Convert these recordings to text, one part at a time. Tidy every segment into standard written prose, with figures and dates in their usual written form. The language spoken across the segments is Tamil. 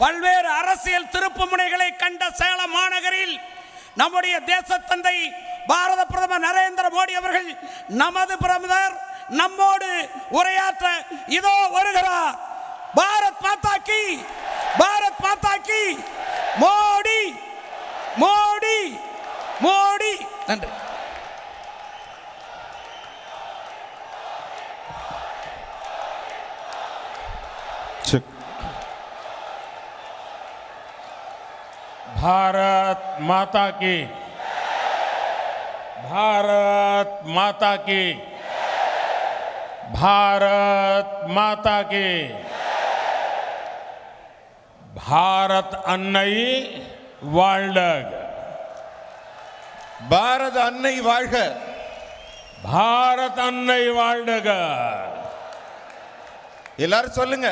பல்வேறு அரசியல் திருப்புமுனைகளை கண்ட சேலம் மாநகரில் நம்முடைய தேசத்தந்தை பாரத பிரதமர் நரேந்திர மோடி அவர்கள் நமது பிரதமர் நம்மோடு உரையாற்ற இதோ வருகிறார். பாரத் மாதா கி, பாரத் மாதா கி, மோடி மோடி மோடி. நன்றி. भारत माता की, भारत माता की, भारत माता की. भारत अन्नै வாழ்க, பாரத அன்னை வாழ்க, भारत अन्नै வாழ்க. எல்லாரும் சொல்லுங்க.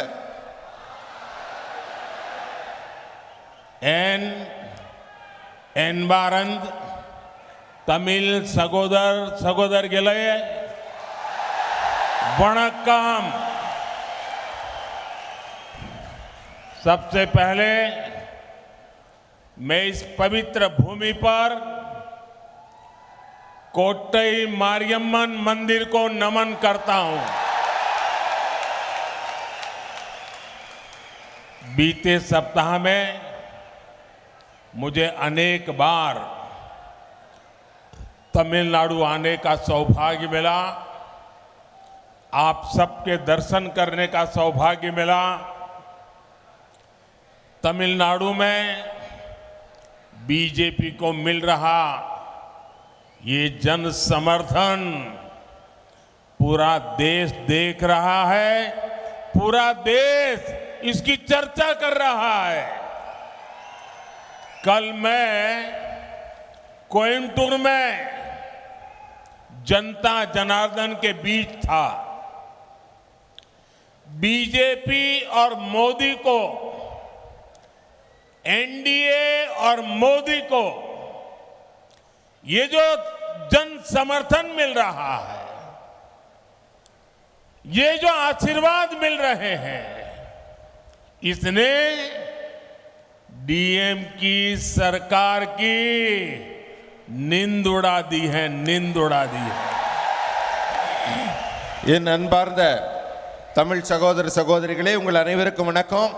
என்பாரந்த் தமிழ் சகோதர சகோதரிகளே वणक्कम. सबसे पहले मैं इस पवित्र भूमि पर कोट्टई मारियम्मन मंदिर को नमन करता हूं. बीते सप्ताह में मुझे अनेक बार तमिलनाडु आने का सौभाग्य मिला, आप सबके दर्शन करने का सौभाग्य मिला. तमिलनाडु में बीजेपी को मिल रहा ये जन समर्थन पूरा देश देख रहा है, पूरा देश इसकी चर्चा कर रहा है. कल मैं कोयम्बटूर में जनता जनार्दन के बीच था. बीजेपी और मोदी को, एनडीए और मोदी को ये जो जन समर्थन मिल रहा है, ये जो आशीर्वाद मिल रहे हैं, इसने डीएम की सरकार की नींद उड़ा दी है, नींद उड़ा दी है. என் அன்பார்ந்த தமிழ் சகோதர சகோதரிகளே, உங்கள் அனைவருக்கும் வணக்கம்.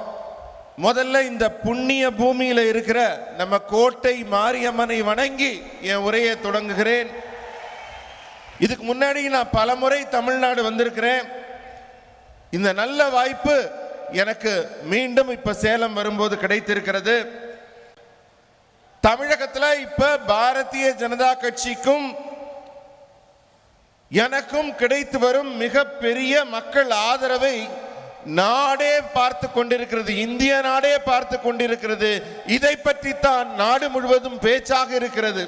முதல்ல இந்த புண்ணிய பூமியில இருக்கிற நம்ம கோட்டை மாரியம்மனை வணங்கி என் உரையை தொடங்குகிறேன். இதுக்கு முன்னாடி நான் பலமுறை தமிழ்நாடு வந்திருக்கிறேன். இந்த நல்ல வாய்ப்பு எனக்கு மீண்டும் இப்ப சேலம் வரும்போது கிடைத்திருக்கிறது. தமிழகத்தில் இப்ப பாரதிய ஜனதா கட்சிக்கும் எனக்கும் கிடைத்து வரும் மிக பெரிய மக்கள் ஆதரவை நாடே பார்த்து கொண்டிருக்கிறது, இந்திய நாடே பார்த்து கொண்டிருக்கிறது. இதை பற்றி தான் நாடு முழுவதும் பேச்சாக இருக்கிறது.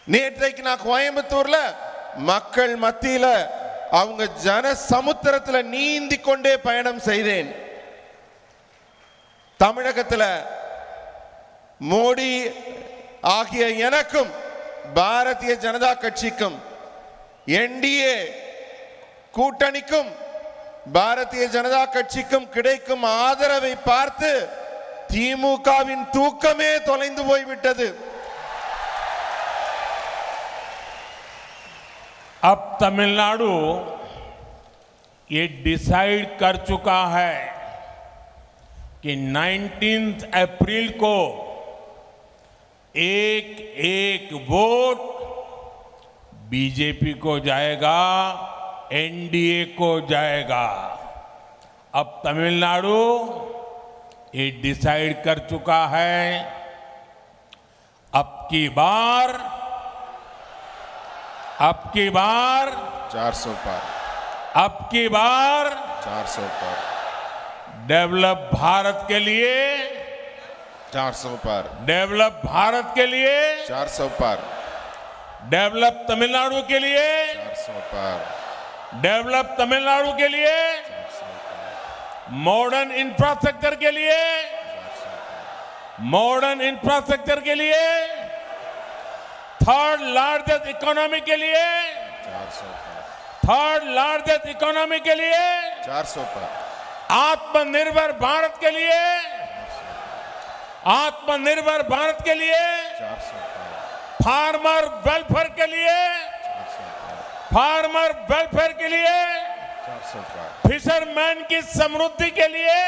நேற்றைக்கு நான் கோயம்புத்தூர்ல மக்கள் மத்தியில அவங்க ஜன சமுத்திரத்துல நீந்தி கொண்டே பயணம் செய்தேன். தமிழகத்தில் மோடி ஆகிய எனக்கும் பாரதிய ஜனதா கட்சிக்கும் என்டிஏ கூட்டணிக்கும் பாரதிய ஜனதா கட்சிக்கும் கிடைக்கும் ஆதரவை பார்த்து திமுகவின் தூக்கமே தொலைந்து போய்விட்டது. अब तमिलनाडु ये डिसाइड कर चुका है कि 19 अप्रैल को एक एक वोट बीजेपी को जाएगा, एनडीए को जाएगा. अब तमिलनाडु ये डिसाइड कर चुका है अब की बार 400 पार, अब की बार 400 पार, डेवलप भारत के लिए, 400 पार, डेवलप भारत के लिए, 400 पार, डेवलप तमिलनाडु के लिए, 400 पार, डेवलप तमिलनाडु के लिए, मॉडर्न इंफ्रास्ट्रक्चर के लिए, मॉडर्न इंफ्रास्ट्रक्चर के लिए, थर्ड लार्जेस्ट इकोनॉमी के लिए, 400 पार, थर्ड लार्जेस्ट इकोनॉमी के लिए, 400 पार, आत्मनिर्भर भारत के लिए, आत्मनिर्भर भारत के लिए, फार्मर वेलफेयर के लिए, फार्मर वेलफेयर के लिए, फिशरमैन की समृद्धि के लिए,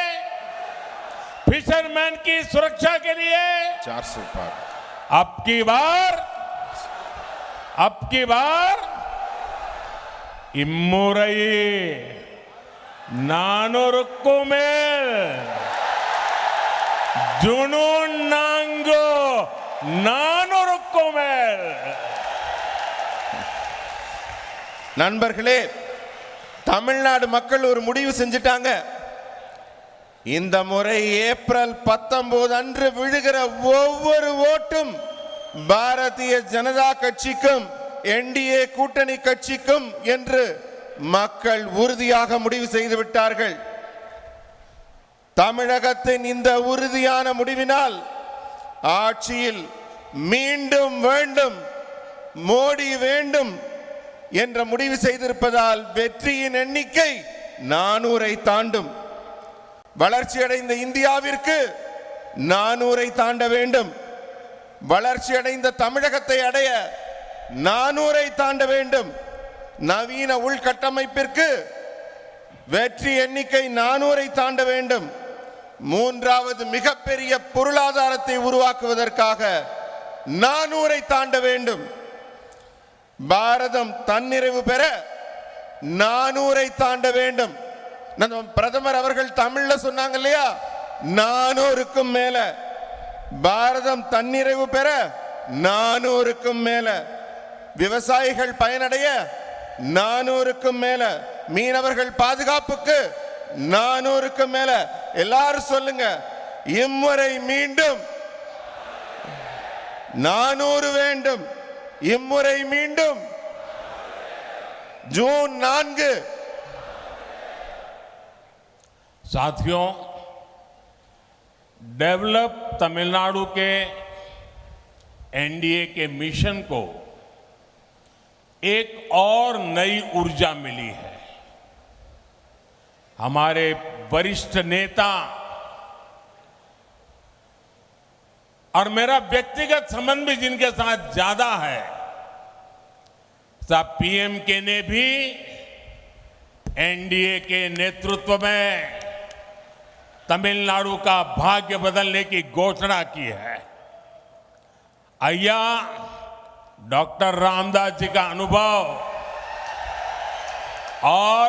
फिशरमैन की सुरक्षा के लिए 400 पार। अब की बार इम्मुरई नानोरुक्को मेल जुनून नांगो नानोरुक्को मेल। நண்பர்களே, தமிழ்நாடு மக்கள் ஒரு முடிவு செஞ்சிட்டாங்க. இந்த முறை ஏப்ரல் 19 அன்று விழுகிற ஒவ்வொரு ஓட்டும் பாரதிய ஜனதா கட்சிக்கும் என்டிஏ கூட்டணி கட்சிக்கும் என்று மக்கள் உறுதியாக முடிவு செய்து விட்டார்கள். தமிழகத்தின் இந்த உறுதியான முடிவினால் ஆட்சியில் மீண்டும் வேண்டும், மோடி வேண்டும் என்ற முடிவு செய்திருப்பதால் வெற்றியின் எண்ணிக்கை 400-ஐ தாண்டும். வளர்ச்சியடைந்த இந்தியாவிற்கு 400-ஐ தாண்ட வேண்டும். வளர்ச்சியடைந்த தமிழகத்தை அடைய 400-ஐ தாண்ட வேண்டும். நவீன உள்கட்டமைப்பிற்கு வெற்றி எண்ணிக்கை 400-ஐ தாண்ட வேண்டும். மூன்றாவது மிகப்பெரிய பொருளாதாரத்தை உருவாக்குவதற்காக 400-ஐ தாண்ட வேண்டும். பாரதம் தன்னிறைவு பெற 400-ஐ தாண்ட வேண்டும். பிரதமர் அவர்கள் தமிழ்ல சொன்னாங்க இல்லையா, 400க்கும் மேல. பாரதம் தன்னிறைவு பெற 400க்கும் மேல. விவசாயிகள் பயனடைய 400க்கும் மேல. மீனவர்கள் பாதுகாப்புக்கு 400க்கும் மேல. எல்லாரும் சொல்லுங்க, இம்முறை மீண்டும் 400 வேண்டும். இம்முறை மீண்டும் ஜூன் 4. साथियों, डेवलप तमिलनाडु के एनडीए के मिशन को एक और नई ऊर्जा मिली है। हमारे वरिष्ठ नेता और मेरा व्यक्तिगत संबंध भी जिनके साथ ज्यादा है, साहब पीएम ने भी एनडीए के नेतृत्व में तमिलनाडु का भाग्य बदलने की घोषणा की है। अय्या डॉक्टर रामदास जी का अनुभव और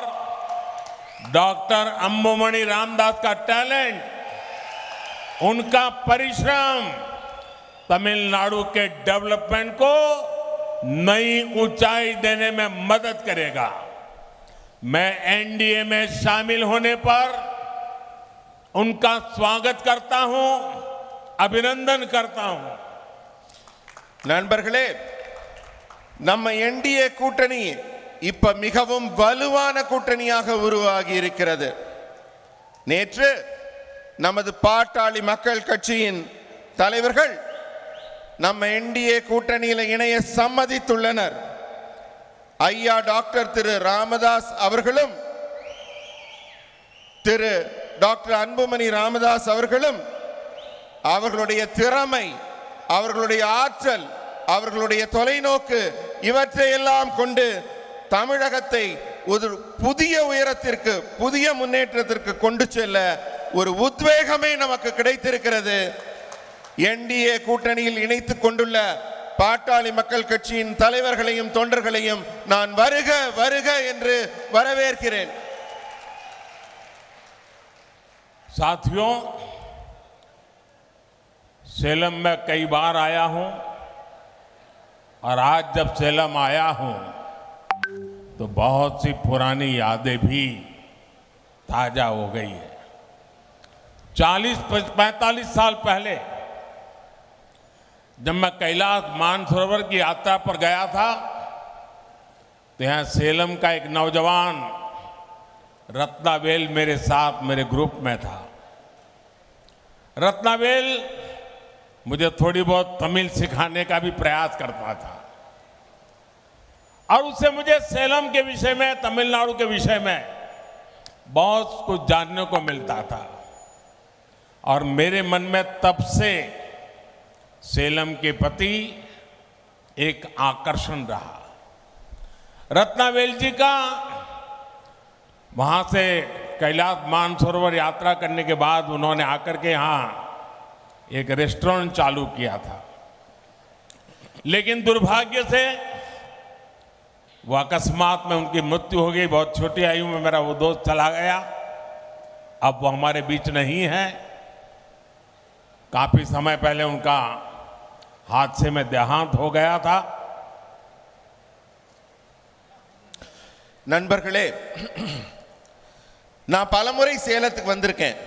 डॉक्टर अंबुमणि रामदास का टैलेंट, उनका परिश्रम तमिलनाडु के डेवलपमेंट को नई ऊंचाई देने में मदद करेगा। मैं एनडीए में शामिल होने पर उनका स्वागत करता हूं, अभिनंदन करता हूं। நண்பர்களே, நம்ம என்டிஏ கூட்டணி இப்ப மிகவும் வலுவான கூட்டணியாக உருவாகி இருக்கிறது. நேற்று நமது பாட்டாளி மக்கள் கட்சியின் தலைவர்கள் நம்ம என்டிஏ கூட்டணியில் இணைய சம்மதித்துள்ளனர். ஐயா டாக்டர் திரு ராமதாஸ் அவர்களும் திரு டாக்டர் அன்புமணி ராமதாஸ் அவர்களும் அவர்களுடைய திறமை, அவர்களுடைய ஆற்றல், அவர்களுடைய தொலைநோக்கு இவற்றையெல்லாம் கொண்டு தமிழகத்தை ஒரு புதிய உயரத்திற்கு, புதிய முன்னேற்றத்திற்கு கொண்டு செல்ல ஒரு உத்வேகமே நமக்கு கிடைத்திருக்கிறது. என்டிஏ கூட்டணியில் இணைத்துக் கொண்டுள்ள பாட்டாளி மக்கள் கட்சியின் தலைவர்களையும் தொண்டர்களையும் நான் வருக வருக என்று வரவேற்கிறேன். साथियों, सेलम में कई बार आया हूं और आज जब सेलम आया हूं तो बहुत सी पुरानी यादें भी ताजा हो गई है। 40-45 साल पहले जब मैं कैलाश मानसरोवर की यात्रा पर गया था तो यहां सेलम का एक नौजवान रत्नावेल मेरे साथ, मेरे ग्रुप में था। रत्नावेल मुझे थोड़ी बहुत तमिल सिखाने का भी प्रयास करता था और उससे मुझे सेलम के विषय में, तमिलनाडु के विषय में बहुत कुछ जानने को मिलता था और मेरे मन में तब से सेलम के प्रति एक आकर्षण रहा। रत्नावेल जी का वहां से कैलाश मानसरोवर यात्रा करने के बाद उन्होंने आकर के यहाँ एक रेस्टोरेंट चालू किया था, लेकिन दुर्भाग्य से वो अकस्मात में उनकी मृत्यु हो गई। बहुत छोटी आयु में मेरा वो दोस्त चला गया, अब वो हमारे बीच नहीं है। काफी समय पहले उनका हादसे में देहांत हो गया था। நண்பர்களே, நான் பலமுறை சேலத்துக்கு வந்திருக்கேன்.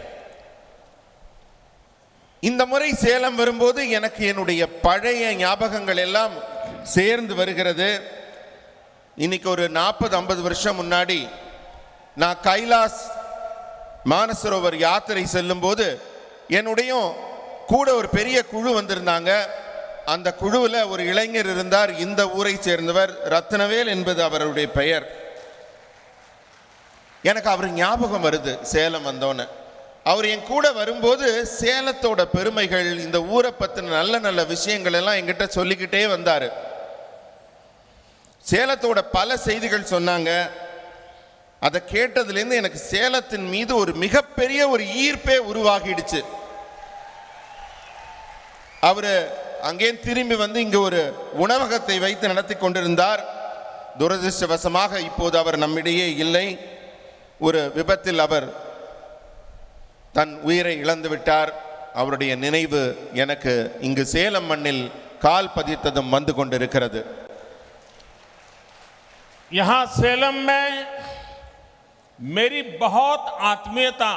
இந்த முறை சேலம் வரும்போது எனக்கு என்னுடைய பழைய ஞாபகங்கள் எல்லாம் சேர்ந்து வருகிறது. இன்னைக்கு ஒரு 40-50 வருஷம் முன்னாடி நான் கைலாஸ் மானசரோவர் யாத்திரை செல்லும்போது என்னுடைய கூட ஒரு பெரிய குழு வந்திருந்தாங்க. அந்த குழுவில் ஒரு இளைஞர் இருந்தார், இந்த ஊரை சேர்ந்தவர், ரத்னவேல் என்பது அவருடைய பெயர். எனக்கு அவர் ஞாபகம் வருது சேலம் வந்தோன்னு. அவர் என் கூட வரும்போது சேலத்தோட பெருமைகள், இந்த ஊரை பற்றின நல்ல நல்ல விஷயங்கள் எல்லாம் என்கிட்ட சொல்லிக்கிட்டே வந்தார். சேலத்தோட பல செய்திகள் சொன்னாங்க. அதை கேட்டதுலேருந்து எனக்கு சேலத்தின் மீது ஒரு மிகப்பெரிய ஒரு ஈர்ப்பே உருவாகிடுச்சு. அவர் அங்கே திரும்பி வந்து இங்கே ஒரு உணவகத்தை வைத்து நடத்தி கொண்டிருந்தார். துரதிருஷ்டவசமாக இப்போது அவர் நம்மிடையே இல்லை. ஒரு விபத்தில் அவர் தன் உயிரை இழந்து விட்டார். அவருடைய நினைவு எனக்கு இங்கு சேலம் மண்ணில் கால் பதித்ததும் வந்து கொண்டிருக்கிறது. यहां सेलम में मेरी बहुत आत्मीयता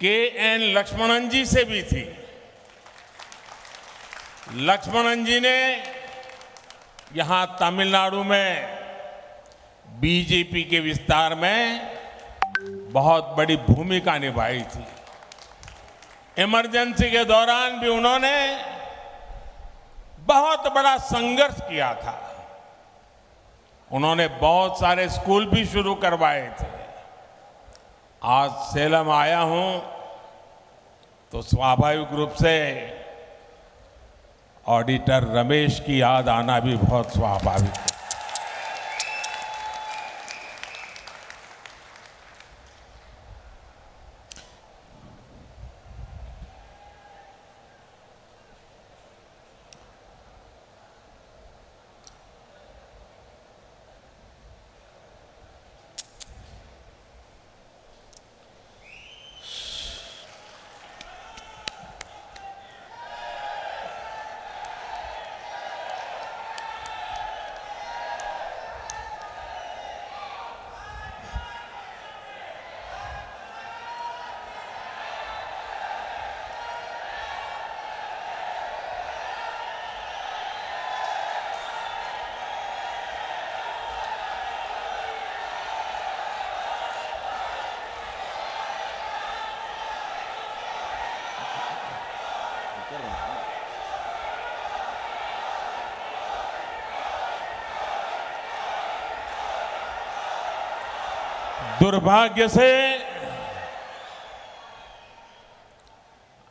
के.एन. लक्ष्मणन जी से भी थी। लक्ष्मणन जी ने यहां तमिलनाडु में बीजेपी के विस्तार में बहुत बड़ी भूमिका निभाई थी। इमरजेंसी के दौरान भी उन्होंने बहुत बड़ा संघर्ष किया था। उन्होंने बहुत सारे स्कूल भी शुरू करवाए थे। आज सेलम आया हूं तो स्वाभाविक रूप से ऑडिटर रमेश की याद आना भी बहुत स्वाभाविक है। दुर्भाग्य से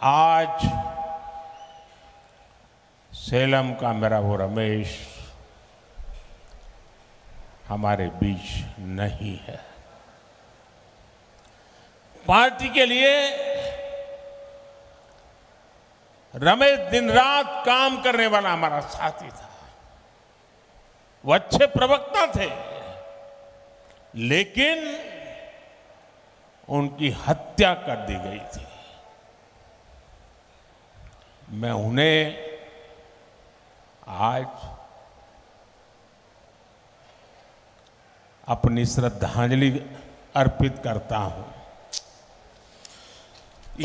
आज सेलम का मेरा वो रमेश हमारे बीच नहीं है। पार्टी के लिए रमेश दिन रात काम करने वाला हमारा साथी था। वो अच्छे प्रवक्ता थे, लेकिन उनकी हत्या कर दी गई थी। मैं उन्हें आज अपनी श्रद्धांजलि अर्पित करता हूं।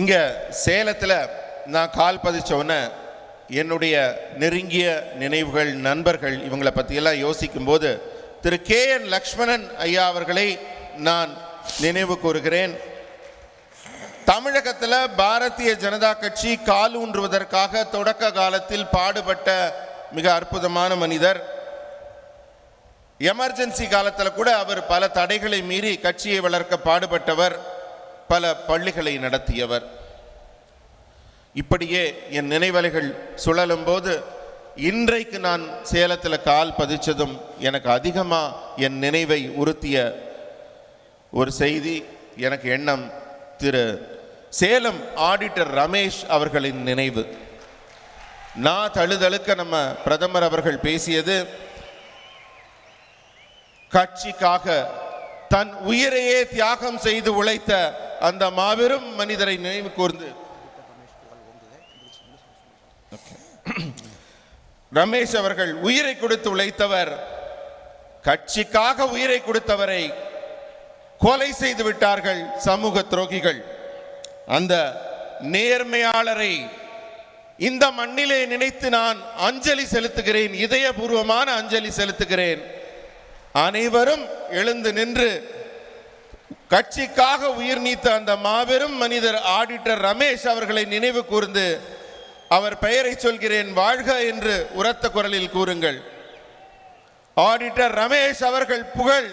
இங்க சேலத்தில் நான் கால் பதிச்சோன்னே என்னுடைய நெருங்கிய நினைவுகள், நண்பர்கள், இவங்களை பற்றியெல்லாம் யோசிக்கும்போது திரு கே.என். லக்ஷ்மணன் ஐயா அவர்களை நான் நினைவு கூறுகிறேன். தமிழகத்தில் பாரதிய ஜனதா கட்சி காலூன்றுவதற்காக தொடக்க காலத்தில் பாடுபட்ட மிக அற்புதமான மனிதர். எமர்ஜென்சி காலத்தில் கூட அவர் பல தடைகளை மீறி கட்சியை வளர்க்க பாடுபட்டவர், பல பள்ளிகளை நடத்தியவர். இப்படியே என் நினைவலைகள் சுழலும் போது இன்றைக்கு நான் சேலத்தில் கால் பதிச்சதும் எனக்கு அதிகமாக என் நினைவை உறுத்திய ஒரு செய்தி, எனக்கு எண்ணம், திரு சேலம் ஆடிட்டர் ரமேஷ் அவர்களின் நினைவு. நான் தழுதழுக்க நம்ம பிரதமர் அவர்கள் பேசியது, கட்சிக்காக தன் உயிரையே தியாகம் செய்து உழைத்த அந்த மாபெரும் மனிதரை நினைவு கூர்ந்து, ரமேஷ் அவர்கள் உயிரை கொடுத்து உழைத்தவர், கட்சிக்காக உயிரை கொடுத்தவரை கொலை செய்து விட்டார்கள் சமூக துரோகிகள். அந்த நேர்மையாளரை இந்த மண்ணிலே நினைத்து நான் அஞ்சலி செலுத்துகிறேன், இதயபூர்வமான அஞ்சலி செலுத்துகிறேன். அனைவரும் எழுந்து நின்று கட்சிக்காக உயிர் நீத்த அந்த மாபெரும் மனிதர் ஆடிட்டர் ரமேஷ் அவர்களை நினைவு கூர்ந்து அவர் பெயரை சொல்கிறேன், வாழ்க என்று உரத்த குரலில் கூறுங்கள். ஆடிட்டர் ரமேஷ் அவர்கள் புகழ்,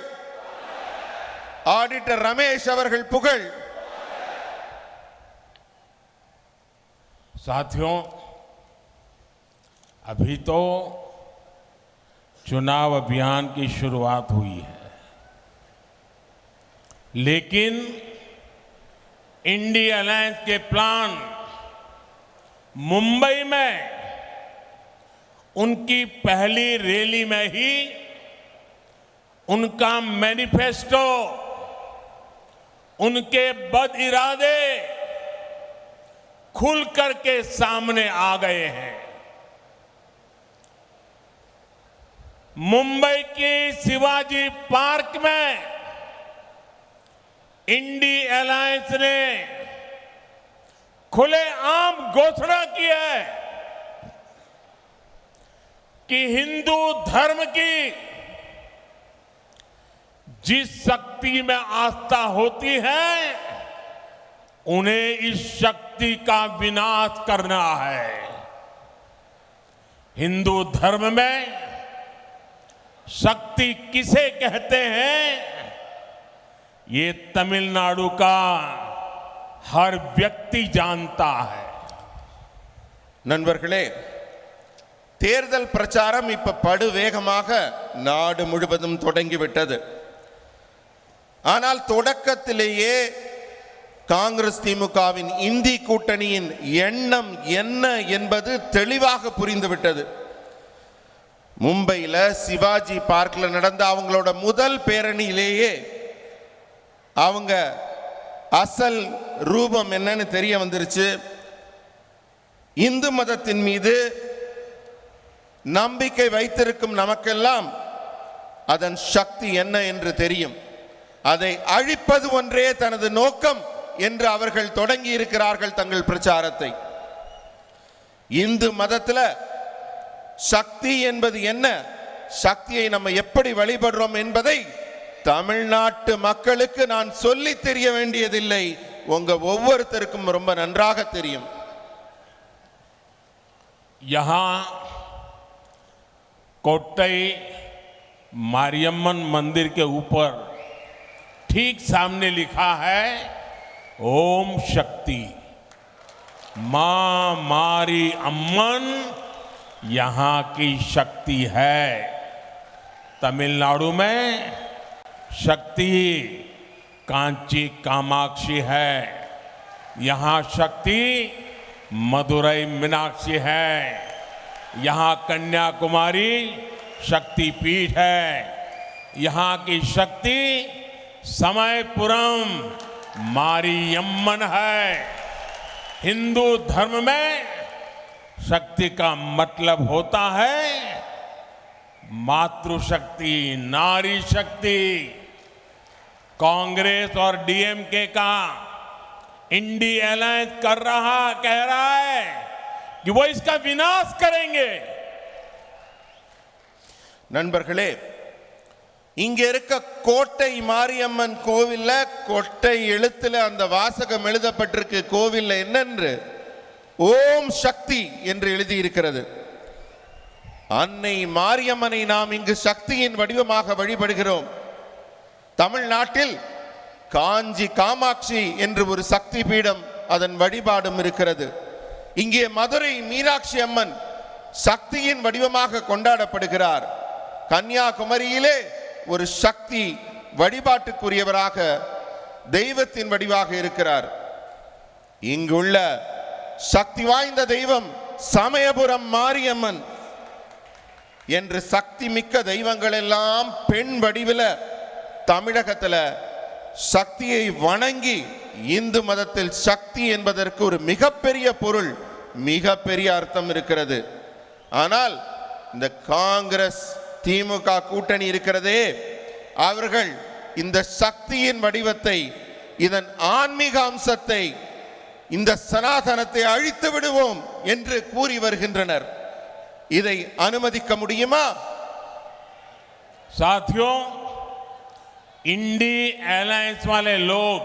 ஆடிட்டர் ரமேஷ் அவர்கள் புகழ். साथियों, अभी तो चुनाव अभियान की शुरुआत हुई है, लेकिन इंडिया अलायंस के प्लान मुंबई में उनकी पहली रैली में ही उनका मैनिफेस्टो, उनके बद इरादे खुल करके सामने आ गए हैं। मुंबई के शिवाजी पार्क में इंडिया अलायंस ने खुलेआम घोषणा की है कि हिंदू धर्म की जिस शक्ति में आस्था होती है, उन्हें इस शक्ति का विनाश करना है। हिंदू धर्म में शक्ति किसे कहते हैं, ये तमिलनाडु का हर व्यक्ति जानता है। நண்பர்களே, தேர்தல் பிரச்சாரம் இப்ப படு வேகமாக நாடு முழுவதும் தொடங்கிவிட்டது. ஆனால் தொடக்கத்திலேயே காங்கிரஸ் திமுகவின் இந்தி கூட்டணியின் எண்ணம் என்ன என்பது தெளிவாக புரிந்துவிட்டது. மும்பையில் சிவாஜி பார்க்கில் நடந்த அவங்களோட முதல் பேரணியிலேயே அவங்க அசல் ரூபம் என்னன்னு தெரிய வந்துருச்சு. இந்து மதத்தின் மீது நம்பிக்கை வைத்திருக்கும் நமக்கெல்லாம் அதன் சக்தி என்ன என்று தெரியும். அதை அழிப்பது ஒன்றே தனது நோக்கம் என்று அவர்கள் தொடங்கி இருக்கிறார்கள் தங்கள் பிரச்சாரத்தை. இந்து மதத்தில் சக்தி என்பது என்ன, சக்தியை நம்ம எப்படி வழிபடுறோம் என்பதை தமிழ்நாட்டு மக்களுக்கு நான் சொல்லி தெரிய வேண்டியதில்லை, உங்க ஒவ்வொருத்தருக்கும் ரொம்ப நன்றாக தெரியும். यहां कोट्टई मारियम्मन मंदिर के ऊपर ठीक सामने लिखा है ओम शक्ति। मां मारी अम्मन यहां की शक्ति है। तमिलनाडु में शक्ति कांची कामाक्षी है, यहां शक्ति मदुरई मीनाक्षी है, यहां कन्याकुमारी शक्ति पीठ है, यहां की शक्ति समयपुरम मारियम्मन है। हिंदू धर्म में शक्ति का मतलब होता है मातृशक्ति, नारी शक्ति। कांग्रेस और डीएमके का इंडिया अलायंस कह रहा है कि वो इसका विनाश करेंगे। நண்பர்களே, இங்க இருக்க கோட்டை மாரியம்மன் கோவில்ல கொட்டை எழுத்துல அந்த வாசகம் எழுதப்பட்டிருக்கு. கோவில்ல என்னென்று ஓம் சக்தி என்று எழுதி இருக்கிறது. அன்னை மாரியம்மனை நாம் இங்கு சக்தியின் வடிவமாக வழிபடுகிறோம். தமிழ்நாட்டில் காஞ்சி காமாட்சி என்று ஒரு சக்தி பீடம், அதன் வழிபாடும் இருக்கிறது. இங்கே மதுரை மீனாட்சி அம்மன் சக்தியின் வடிவமாக கொண்டாடப்படுகிறார். கன்னியாகுமரியிலே ஒரு சக்தி வழிபாட்டுக்குரியவராக தெய்வத்தின் வடிவாக இருக்கிறார். இங்குள்ள சக்தி வாய்ந்த தெய்வம் சமயபுரம் மாரியம்மன் என்று சக்தி மிக்க தெய்வங்கள் எல்லாம் பெண் வடிவில் தமிழகத்தில் சக்தியை வணங்கி, இந்து மதத்தில் சக்தி என்பதற்கு ஒரு மிகப்பெரிய பொருள், மிகப்பெரிய அர்த்தம் இருக்கிறது. ஆனால் இந்த காங்கிரஸ் திமுக கூட்டணி இருக்கிறதே, அவர்கள் இந்த சக்தியின் வடிவத்தை, இதன் ஆன்மீக அம்சத்தை, இந்த சனாதனத்தை அழித்து விடுவோம் என்று கூறி வருகின்றனர். இதை அனுமதிக்க முடியுமா? साथियों, इंडी अलायंस वाले लोग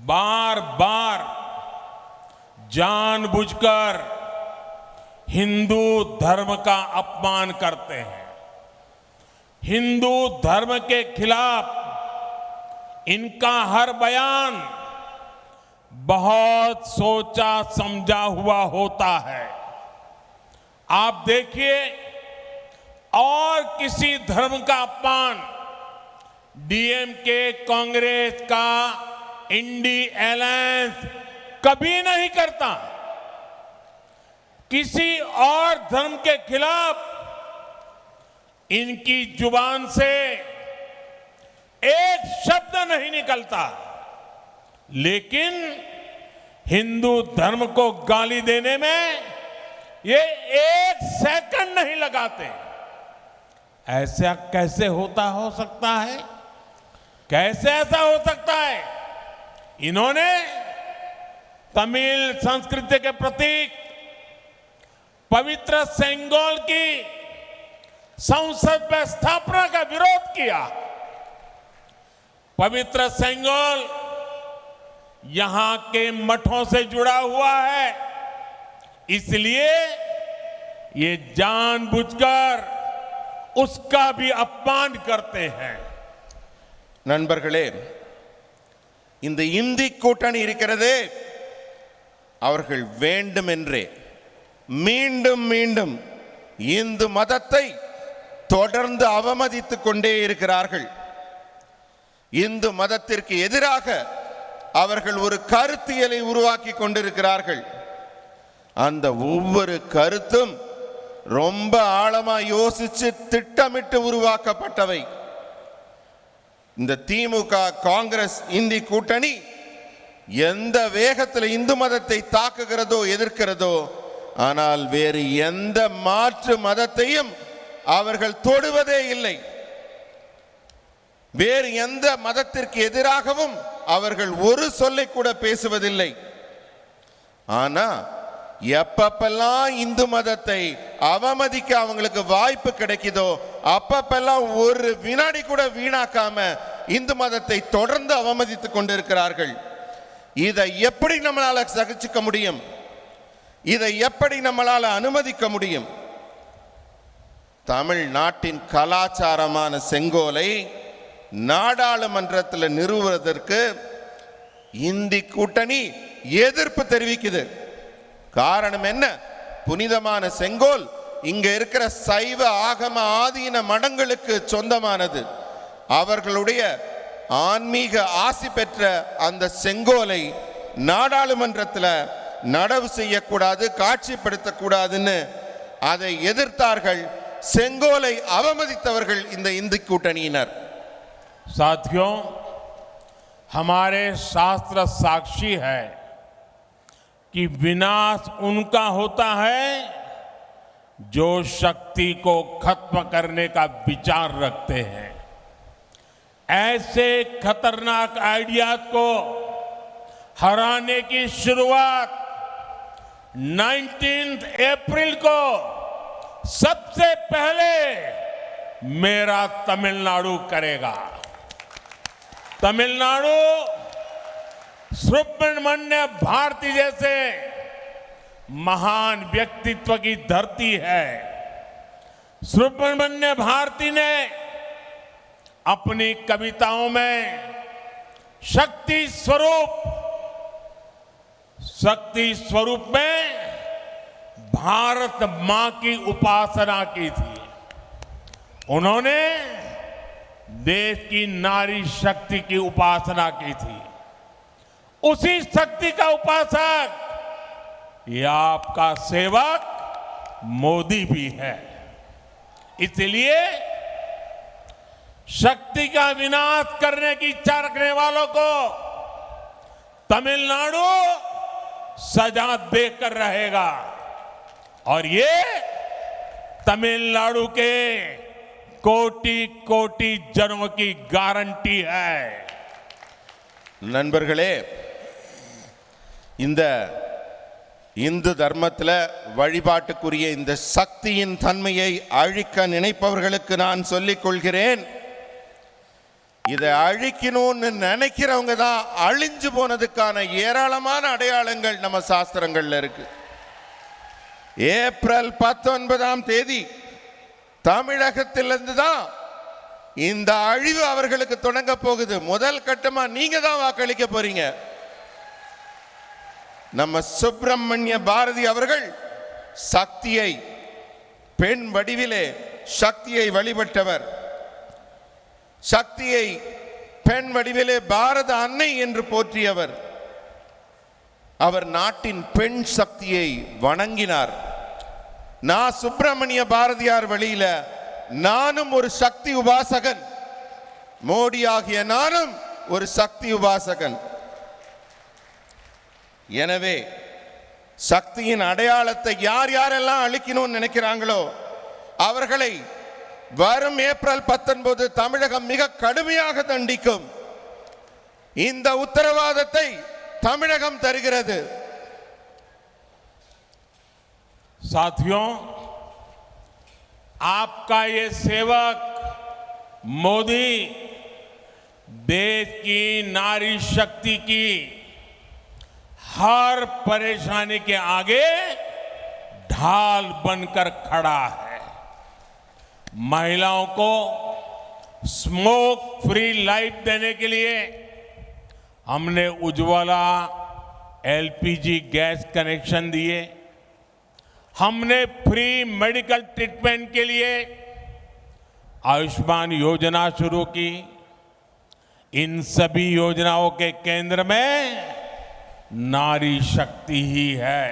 बार बार जानबूझकर हिंदू धर्म का अपमान करते हैं। हिंदू धर्म के खिलाफ इनका हर बयान बहुत सोचा समझा हुआ होता है। आप देखिए, और किसी धर्म का अपमान डीएमके कांग्रेस का इंडी अलायंस कभी नहीं करता। किसी और धर्म के खिलाफ इनकी जुबान से एक शब्द नहीं निकलता, लेकिन हिंदू धर्म को गाली देने में ये एक सेकंड नहीं लगाते। ऐसा कैसे हो सकता है? कैसे ऐसा हो सकता है? इन्होंने तमिल संस्कृति के प्रतीक पवित्र सेंगोल की संसद में स्थापना का विरोध किया। पवित्र सेंगोल यहां के मठों से जुड़ा हुआ है, इसलिए ये जानबूझकर उसका भी अपमान करते हैं। நண்பர்களே, இந்த இந்தி கூட்டணி இருக்கிறதே, அவர்கள் வேண்டுமென்றே மீண்டும் மீண்டும் இந்து மதத்தை தொடர்ந்து அவமதித்துக் கொண்டே இருக்கிறார்கள். இந்து மதத்திற்கு எதிராக அவர்கள் ஒரு கருத்தியலை உருவாக்கி கொண்டிருக்கிறார்கள். அந்த ஒவ்வொரு கருத்தும் ரொம்ப ஆழமா யோசிச்சு திட்டமிட்டு உருவாக்கப்பட்டவை. இந்த திமுக காங்கிரஸ் இந்தி கூட்டணி எந்த வேகத்தில் இந்து மதத்தை தாக்குகிறதோ, எதிர்க்கிறதோ, ஆனால் வேறு எந்த மாற்று மதத்தையும் அவர்கள் தொடுவதே இல்லை. வேறு எந்த மதத்திற்கு எதிராகவும் அவர்கள் ஒரு சொல்லை கூட பேசுவதில்லை. ஆனா எப்பப்பெல்லாம் இந்து மதத்தை அவமதிக்க அவங்களுக்கு வாய்ப்பு கிடைக்குதோ, அப்பப்பெல்லாம் ஒரு வினாடி கூட வீணாக்காம இந்து மதத்தை தொடர்ந்து அவமதித்துக் கொண்டிருக்கிறார்கள். இதை எப்படி நம்மளால சகிச்சுக்க முடியும்? இதை எப்படி நம்மளால அனுமதிக்க முடியும்? தமிழ்நாட்டின் கலாச்சாரமான செங்கோலை நாடாளுமன்றத்தில் நிறுவுவதற்கு இந்தி கூட்டணி எதிர்ப்பு தெரிவிக்குது. காரணம் என்ன? புனிதமான செங்கோல் இங்க இருக்கிற சைவ ஆகம ஆதீன மடங்களுக்கு சொந்தமானது. அவர்களுடைய ஆன்மீக ஆசி பெற்ற அந்த செங்கோலை நாடாளுமன்றத்தில் நடவு செய்யக்கூடாது, காட்சிப்படுத்தக்கூடாதுன்னு அதை எதிர்த்தார்கள். செங்கோலை அவமதித்தவர்கள் இந்த இந்து கூட்டணியினர். साथियों, हमारे शास्त्र साक्षी है कि विनाश उनका होता है जो शक्ति को खत्म करने का विचार रखते हैं। ऐसे खतरनाक आइडियाज को हराने की शुरुआत 19 अप्रैल को सबसे पहले मेरा तमिलनाडु करेगा। तमिलनाडु सुब्रमण्य भारती जैसे महान व्यक्तित्व की धरती है। सुब्रमण्य भारती ने अपनी कविताओं में शक्ति स्वरूप में भारत मां की उपासना की थी। उन्होंने देश की नारी शक्ति की उपासना की थी। उसी शक्ति का उपासक ये आपका सेवक मोदी भी है। इसलिए शक्ति का विनाश करने की इच्छा रखने वालों को तमिलनाडु सजा देकर रहेगा और ये तमिलनाडु के कोटि कोटि जनों की गारंटी है। நண்பர்களே, இந்த இந்து தர்மத்தில் வழிபாட்டுக்குரிய இந்த சக்தியின் தன்மையை அழிக்க நினைப்பவர்களுக்கு நான் சொல்லிக் கொள்கிறேன், இதை அழிக்கணும்னு நினைக்கிறவங்க தான் அழிஞ்சு போனதுக்கான ஏராளமான அடையாளங்கள் நம்ம சாஸ்திரங்கள்ல இருக்கு. ஏப்ரல் 19ஆம் தேதி தமிழகத்திலிருந்து தான் இந்த அழிவு அவர்களுக்கு தொடங்க போகுது. முதல் கட்டமா நீங்க தான் வாக்களிக்க போறீங்க. நம்ம சுப்பிரமணிய பாரதி அவர்கள் சக்தியை பெண் வடிவிலே சக்தியை வழிபட்டவர். சக்தியை பெண் வடிவிலே பாரத அன்னை என்று போற்றியவர். அவர் நாட்டின் பெண் சக்தியை வணங்கினார். நான் சுப்பிரமணிய பாரதியார் வழியில நானும் ஒரு சக்தி உபாசகன், மோடி ஆகிய நானும் ஒரு சக்தி உபாசகன். எனவே சக்தியின் அடையாளத்தை யார் யாரெல்லாம் அழிக்கணும்னு நினைக்கிறாங்களோ அவர்களை வரும் ஏப்ரல் 19 தமிழகம் மிக கடுமையாக தண்டிக்கும். இந்த உத்தரவாதத்தை தமிழகம் தருகிறது. साथियों, आपका ये सेवक मोदी देश की नारी शक्ति की हर परेशानी के आगे ढाल बनकर खड़ा है। महिलाओं को स्मोक फ्री लाइफ देने के लिए हमने उज्ज्वला एलपीजी गैस कनेक्शन दिए। हमने फ्री मेडिकल ट्रीटमेंट के लिए आयुष्मान योजना शुरू की। इन सभी योजनाओं के केंद्र में नारी शक्ति ही है।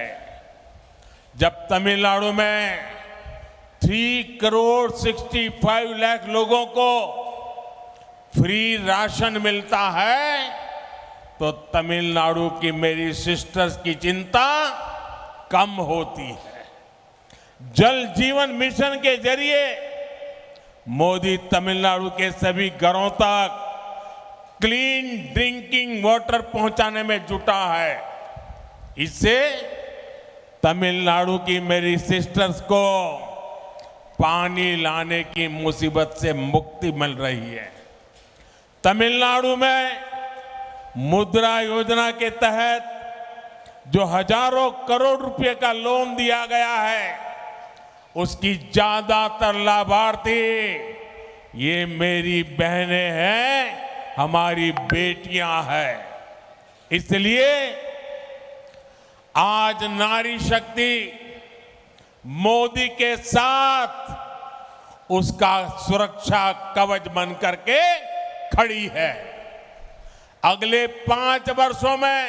जब तमिलनाडु में 3,65,00,000 लोगों को फ्री राशन मिलता है तो तमिलनाडु की मेरी सिस्टर्स की चिंता कम होती है। जल जीवन मिशन के जरिए मोदी तमिलनाडु के सभी घरों तक क्लीन ड्रिंकिंग वाटर पहुंचाने में जुटा है। इससे तमिलनाडु की मेरी सिस्टर्स को पानी लाने की मुसीबत से मुक्ति मिल रही है। तमिलनाडु में मुद्रा योजना के तहत जो हजारों करोड़ रुपए का लोन दिया गया है उसकी ज्यादातर लाभार्थी ये मेरी बहनें हैं, हमारी बेटियां हैं। इसलिए आज नारी शक्ति मोदी के साथ उसका सुरक्षा कवच बन करके खड़ी है। अगले 5 वर्षों में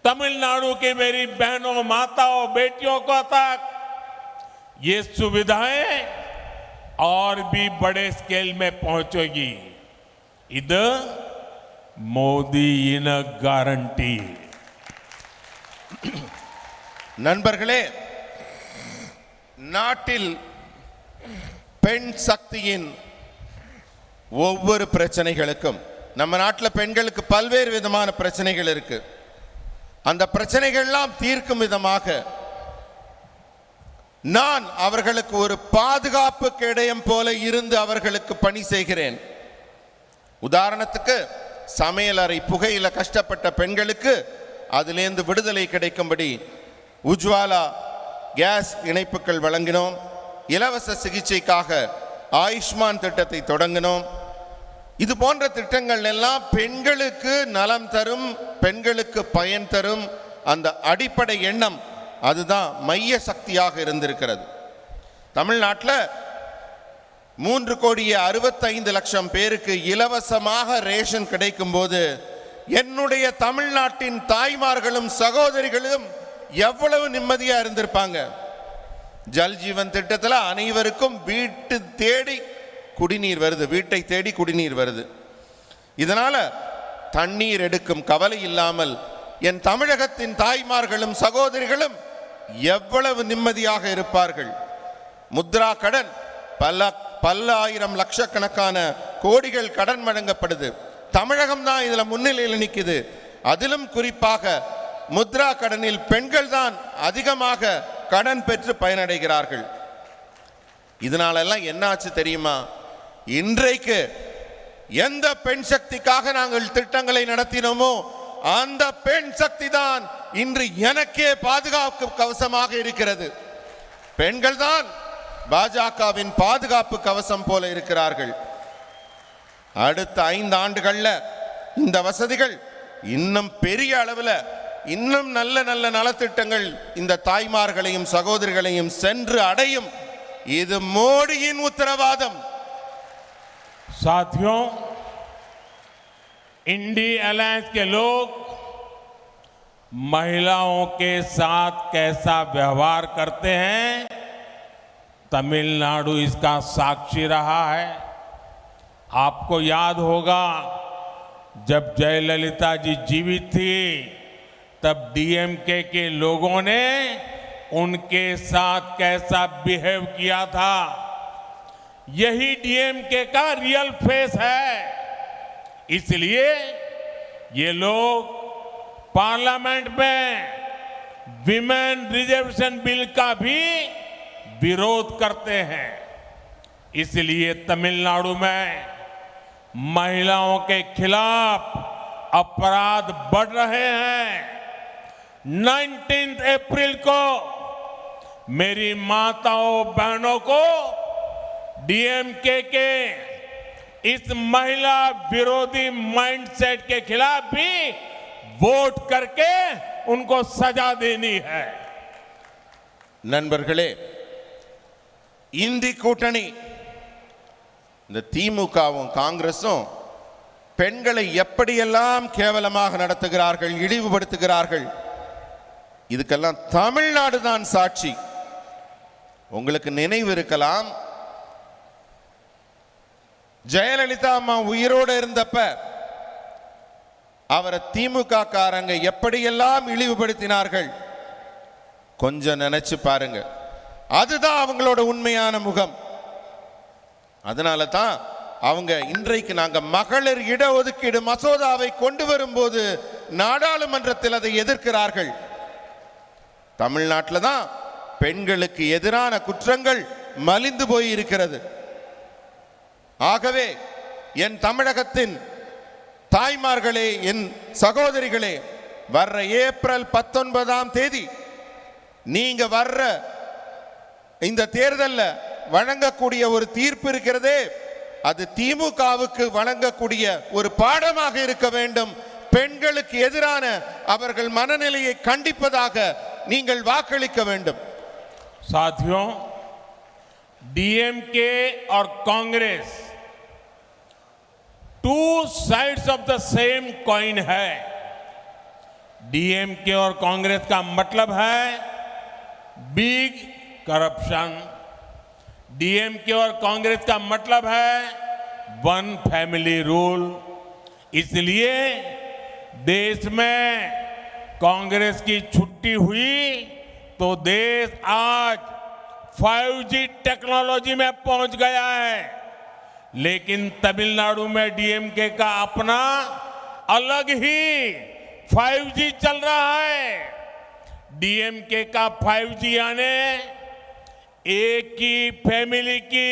तमिलनाडु की मेरी बहनों, माताओं, बेटियों को तक ये सुविधाएं और भी बड़े स्केल में पहुंचेगी। इध मोदी इन गारंटी। நண்பர்களே, நாட்டில் பெண் சக்தியின் ஒவ்வொரு பிரச்சனைகளுக்கும் நம்ம நாட்டில் பெண்களுக்கு பல்வேறு விதமான பிரச்சனைகள் இருக்கு. அந்த பிரச்சனைகள்லாம் தீர்க்கும் விதமாக நான் அவர்களுக்கு ஒரு பாதுகாப்பு கேடயம் போல இருந்து அவர்களுக்கு பணி செய்கிறேன். உதாரணத்துக்கு சமையலறை புகையில கஷ்டப்பட்ட பெண்களுக்கு அதிலிருந்து விடுதலை கிடைக்கும்படி உஜ்வாலா கேஸ் இணைப்புகள் வழங்கினோம். இலவச சிகிச்சைக்காக ஆயுஷ்மான் திட்டத்தை தொடங்கினோம். இது போன்ற திட்டங்கள் எல்லாம் பெண்களுக்கு நலம் தரும், பெண்களுக்கு பயன் தரும். அந்த அடிப்படை எண்ணம் அதுதான் மைய சக்தியாக இருந்திருக்கிறது. தமிழ்நாட்டில் 3,65,00,000 பேருக்கு இலவசமாக ரேஷன் கிடைக்கும் போது என்னுடைய தமிழ்நாட்டின் தாய்மார்களும் சகோதரிகளும் எவ்வளவு நிம்மதியா இருந்திருப்பாங்க. ஜல் ஜீவன் திட்டத்தில் அனைவருக்கும் வீட்டை தேடி குடிநீர் வருது. இதனால தண்ணீர் எடுக்கும் கவலை இல்லாமல் என் தமிழகத்தின் தாய்மார்களும் சகோதரிகளும் எவ்வளவு நிம்மதியாக இருப்பார்கள். முத்ரா கடன் பல ஆயிரம் லட்சக்கணக்கான கோடிகள் கடன் வழங்கப்படுது. தமிழகம் தான் இதுல முன்னிலையில் நிற்குது. அதிலும் குறிப்பாக முத்ரா கடனில் பெண்கள் தான் அதிகமாக கடன் பெற்று பயனடைகிறார்கள். இதனாலெல்லாம் என்ன ஆச்சு தெரியுமா? இன்றைக்கு எந்த பெண் சக்திக்காக நாங்கள் திட்டங்களை நடத்தினோமோ அந்த பெண் சக்தி தான் இன்று எனக்கே பாதுகாப்பு கவசமாக இருக்கிறது. பெண்கள் தான் பாஜகவின் பாதுகாப்பு கவசம் போல இருக்கிறார்கள். அடுத்த 5 ஆண்டுகள்ல இந்த வசதிகள் இன்னும் பெரிய அளவில் இன்னும் நல்ல நல்ல நலத்திட்டங்கள் இந்த தாய்மார்களையும் சகோதரிகளையும் சென்று அடையும். இது மோடியின் உத்தரவாதம். साथियों, इंडी अलायंस के लोग महिलाओं के साथ कैसा व्यवहार करते हैं, तमिलनाडु इसका साक्षी रहा है। आपको याद होगा जब जयललिता जी जीवित थी तब डीएमके के लोगों ने उनके साथ कैसा बिहेव किया था। यही डीएमके का रियल फेस है। इसलिए ये लोग पार्लियामेंट में विमेन रिजर्वेशन बिल का भी विरोध करते हैं। इसलिए तमिलनाडु में महिलाओं के खिलाफ अपराध बढ़ रहे हैं। 19 अप्रैल को मेरी माताओं बहनों को डीएमके के इस महिला विरोधी माइंडसेट के खिलाफ भी वोट करके उनको सजा देनी है। நண்பர்களே, இந்தி கூட்டணி இந்த திமுகவும் காங்கிரசும் பெண்களை எப்படியெல்லாம் கேவலமாக நடத்துகிறார்கள், இழிவுபடுத்துகிறார்கள். இதுக்கெல்லாம் தமிழ்நாடு தான் சாட்சி. உங்களுக்கு நினைவு இருக்கலாம், ஜெயலலிதா அம்மா உயிரோடு இருந்தப்ப அவரை திமுக காரங்க எப்படியெல்லாம் இழிவுபடுத்தினார்கள். கொஞ்சம் நினைச்சு பாருங்க. அதுதான் அவங்களோட உண்மையான முகம். அதனால தான் அவங்க இன்றைக்கு நாங்க மகளிர் இடஒதுக்கீடு மசோதாவை கொண்டு வரும்போது நாடாளுமன்றத்தில் அதை எதிர்க்கிறார்கள். தமிழ்நாட்டில் தான் பெண்களுக்கு எதிரான குற்றங்கள் மலிந்து போய் இருக்கிறது. ஆகவே என் தமிழகத்தின் தாய்மார்களே, என் சகோதரிகளே, வர்ற ஏப்ரல் 19ஆம் தேதி நீங்க வர்ற இந்த தேர்தலில் வழங்கக்கூடிய ஒரு தீர்ப்பு இருக்கிறதே, அது திமுகவுக்கு வழங்கக்கூடிய ஒரு பாடமாக இருக்க வேண்டும். பெண்களுக்கு எதிரான அவர்கள் மனநிலையை கண்டிப்பதாக நீங்கள் வாக்களிக்க வேண்டும். साथियों, डीएमके और Congress two sides of the same coin है। डीएमके और कांग्रेस का मतलब है बिग करप्शन। डीएमके और कांग्रेस का मतलब है वन फैमिली रूल। इसलिए देश में कांग्रेस की छुट्टी हुई तो देश आज 5G टेक्नोलॉजी में पहुंच गया है। लेकिन तमिलनाडु में डीएमके का अपना अलग ही 5G चल रहा है। डीएमके का 5G यानी एक ही फैमिली की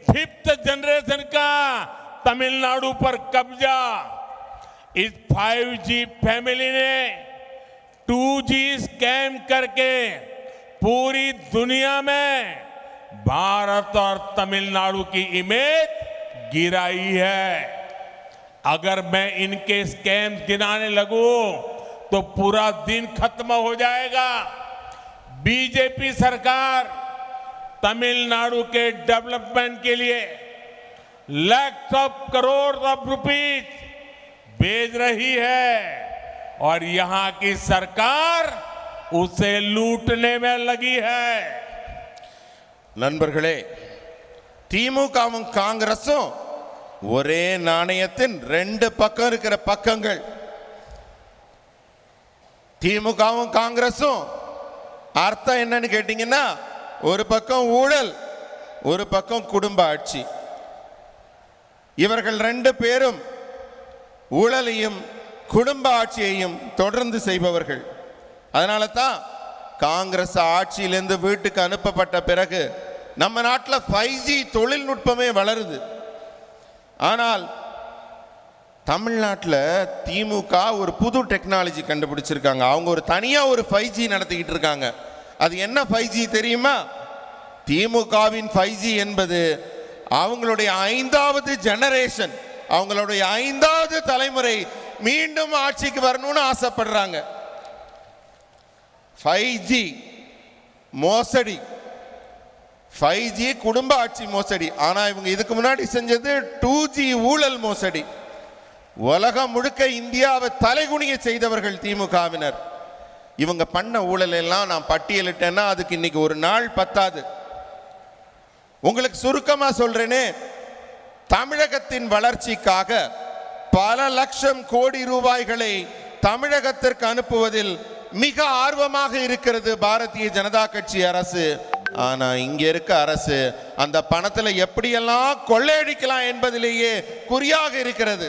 5th जनरेशन का तमिलनाडु पर कब्जा। इस 5G फैमिली ने 2G स्कैम करके पूरी दुनिया में भारत और तमिलनाडु की इमेज गिराई है। अगर मैं इनके स्कैम गिनाने लगूं तो पूरा दिन खत्म हो जाएगा। बीजेपी सरकार तमिलनाडु के डेवलपमेंट के लिए lakhs of crore of rupees भेज रही है और यहां की सरकार उसे लूटने में लगी है। நண்பர்களே, திமுகவும் காங்கிரஸும் ஒரே நாணயத்தின் ரெண்டு பக்கம் இருக்கிற பக்கங்கள். திமுகவும் காங்கிரஸும் அர்த்தம் என்னன்னு கேட்டீங்கன்னா, ஒரு பக்கம் ஊழல், ஒரு பக்கம் குடும்ப ஆட்சி. இவர்கள் ரெண்டு பேரும் ஊழலையும் குடும்ப ஆட்சியையும் தொடர்ந்து செய்பவர்கள். அதனால தான் காங்கிரஸ் ஆட்சியிலிருந்து வீட்டுக்கு அனுப்பப்பட்ட பிறகு நம்ம நாட்டில் 5G தொழில்நுட்பமே வளருது. ஆனால் தமிழ்நாட்டில் திமுக ஒரு புது டெக்னாலஜி கண்டுபிடிச்சிருக்காங்க. அவங்க ஒரு தனியாக ஒரு 5G நடத்திக்கிட்டு இருக்காங்க. அது என்ன 5G தெரியுமா? திமுகவின் 5G என்பது அவங்களுடைய 5வது ஜெனரேஷன், அவங்களுடைய 5வது தலைமுறை மீண்டும் ஆட்சிக்கு வரணும்னு ஆசைப்படுறாங்க. 5G மோசடி, 5G குடும்ப ஆட்சி மோசடி. ஆனா இவங்க இதுக்கு முன்னாடி செஞ்சது 2G ஊழல் மோசடி. உலகம் முழுக்க இந்தியாவை தலைகுனிய செய்தவர்கள் திமுகவினர். இவங்க பண்ண ஊழல் எல்லாம் நான் பட்டியலிட்டேன்னா அதுக்கு இன்னைக்கு ஒரு நாள் பத்தாது. உங்களுக்கு சுருக்கமா சொல்றேனே, தமிழகத்தின் வளர்ச்சிக்காக பல லட்சம் கோடி ரூபாய்களை தமிழகத்திற்கு அனுப்புவதில் மிக ஆர்வமாக இருக்கிறது பாரதிய ஜனதா கட்சி அரசு. ஆனா இங்க இருக்க அரசு அந்த பணத்துல எப்படியெல்லாம் கொள்ளையடிக்கலாம் என்பதிலேயே குறியாக இருக்கிறது.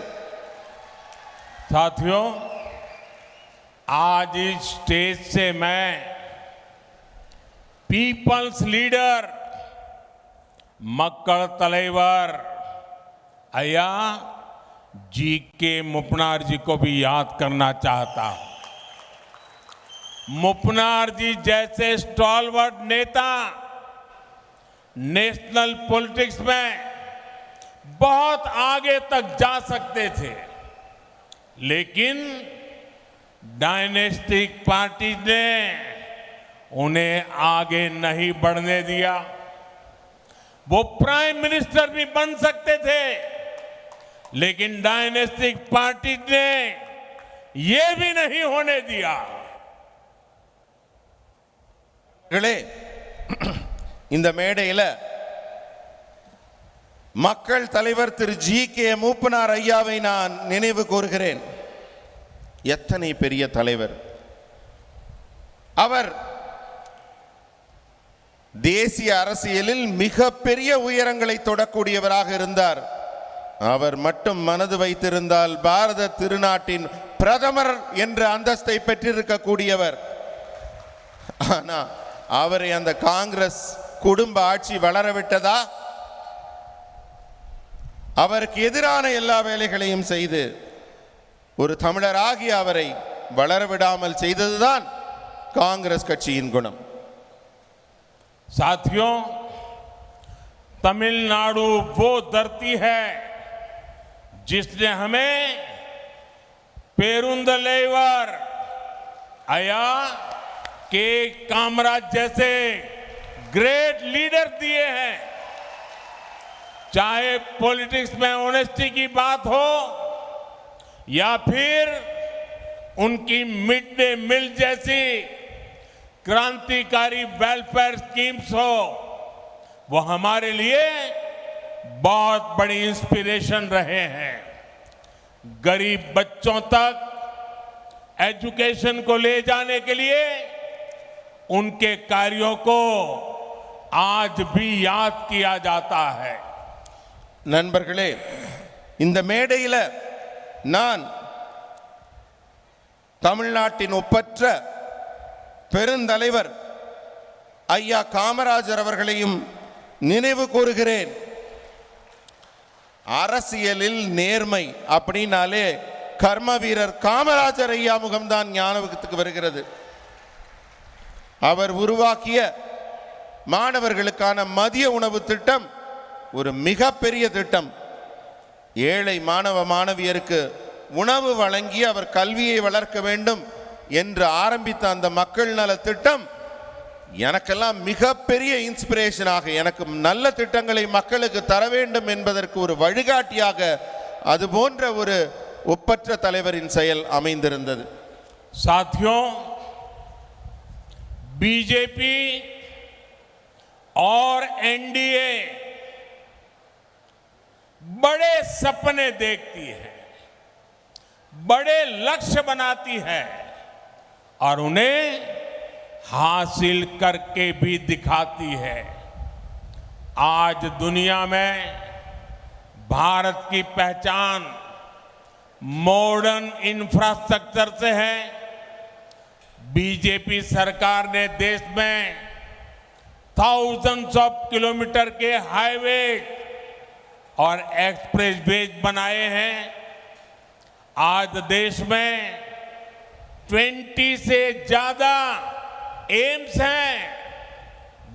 साथियों, आज इस स्टेज से मैं पीपल्स लीडर मक्कड़ तलेवर अय्या जी.के. मुपनार जी को भी याद करना चाहता हूं। मुपनार जी जैसे स्टॉलवर्ड नेता नेशनल पॉलिटिक्स में बहुत आगे तक जा सकते थे, लेकिन डायनेस्टिक पार्टी ने उन्हें आगे नहीं बढ़ने दिया। वो प्राइम मिनिस्टर भी बन सकते थे, लेकिन डायनेस्टिक पार्टी ने ये भी नहीं होने दिया। இந்த மேடையில் மக்கள் தலைவர் திரு ஜி.கே. மூப்பனார் ஐயாவை நான் நினைவு கூறுகிறேன். எத்தனை பெரிய தலைவர் அவர்! தேசிய அரசியலில் மிகப்பெரிய உயரங்களை தொடக்கூடியவராக இருந்தார். அவர் மட்டும் மனது வைத்திருந்தால் பாரத திருநாட்டின் பிரதமர் என்ற அந்தஸ்தை பெற்றிருக்கக்கூடியவர். ஆனா அவரை அந்த காங்கிரஸ் குடும்ப ஆட்சி வளரவிட்டதா? அவருக்கு எதிரான எல்லா வேலைகளையும் செய்து ஒரு தமிழராகிய அவரை வளரவிடாமல் செய்ததுதான் காங்கிரஸ் கட்சியின் குணம். साथियों, तमिलनाडु वो धरती है जिसने हमें पेरुंदलेवर अय्या के कामराज जैसे ग्रेट लीडर दिए हैं। चाहे पॉलिटिक्स में ऑनेस्टी की बात हो या फिर उनकी मिड डे मील जैसी क्रांतिकारी वेलफेयर स्कीम्स हो, वो हमारे लिए बहुत बड़ी इंस्पिरेशन रहे हैं। गरीब बच्चों तक एजुकेशन को ले जाने के लिए उनके कार्यों को आज भी याद किया जाता है। நண்பர்களே, இந்த மேடையில் நான் தமிழ்நாட்டின் ஒப்பற்ற பெருந்தலைவர் ஐயா காமராஜர் அவர்களையும் நினைவு கூறுகிறேன். அரசியலில் நேர்மை அப்படின்னாலே கர்ம வீரர் காமராஜர் ஐயா முகம்தான் ஞாபகத்துக்கு வருகிறது. அவர் உருவாக்கிய மாணவர்களுக்கான மதிய உணவு திட்டம் ஒரு மிகப்பெரிய திட்டம். ஏழை மாணவ மாணவியருக்கு உணவு வழங்கி அவர் கல்வியை வளர்க்க வேண்டும் என்று ஆரம்பித்த அந்த மக்கள் நல திட்டம் எனக்கெல்லாம் மிகப்பெரிய இன்ஸ்பிரேஷனாக, எனக்கு நல்ல திட்டங்களை மக்களுக்கு தர வேண்டும் என்பதற்கு ஒரு வழிகாட்டியாக அது போன்ற ஒரு ஒப்பற்ற தலைவரின் செயல் அமைந்திருந்தது. साथियों, बीजेपी और एनडीए बड़े सपने देखती है, बड़े लक्ष्य बनाती है और उन्हें हासिल करके भी दिखाती है। आज दुनिया में भारत की पहचान मॉडर्न इंफ्रास्ट्रक्चर से है। बीजेपी सरकार ने देश में थाउजेंड्स ऑफ किलोमीटर के हाईवे और एक्सप्रेसवेज बनाए हैं। आज देश में 20 से ज्यादा एम्स हैं,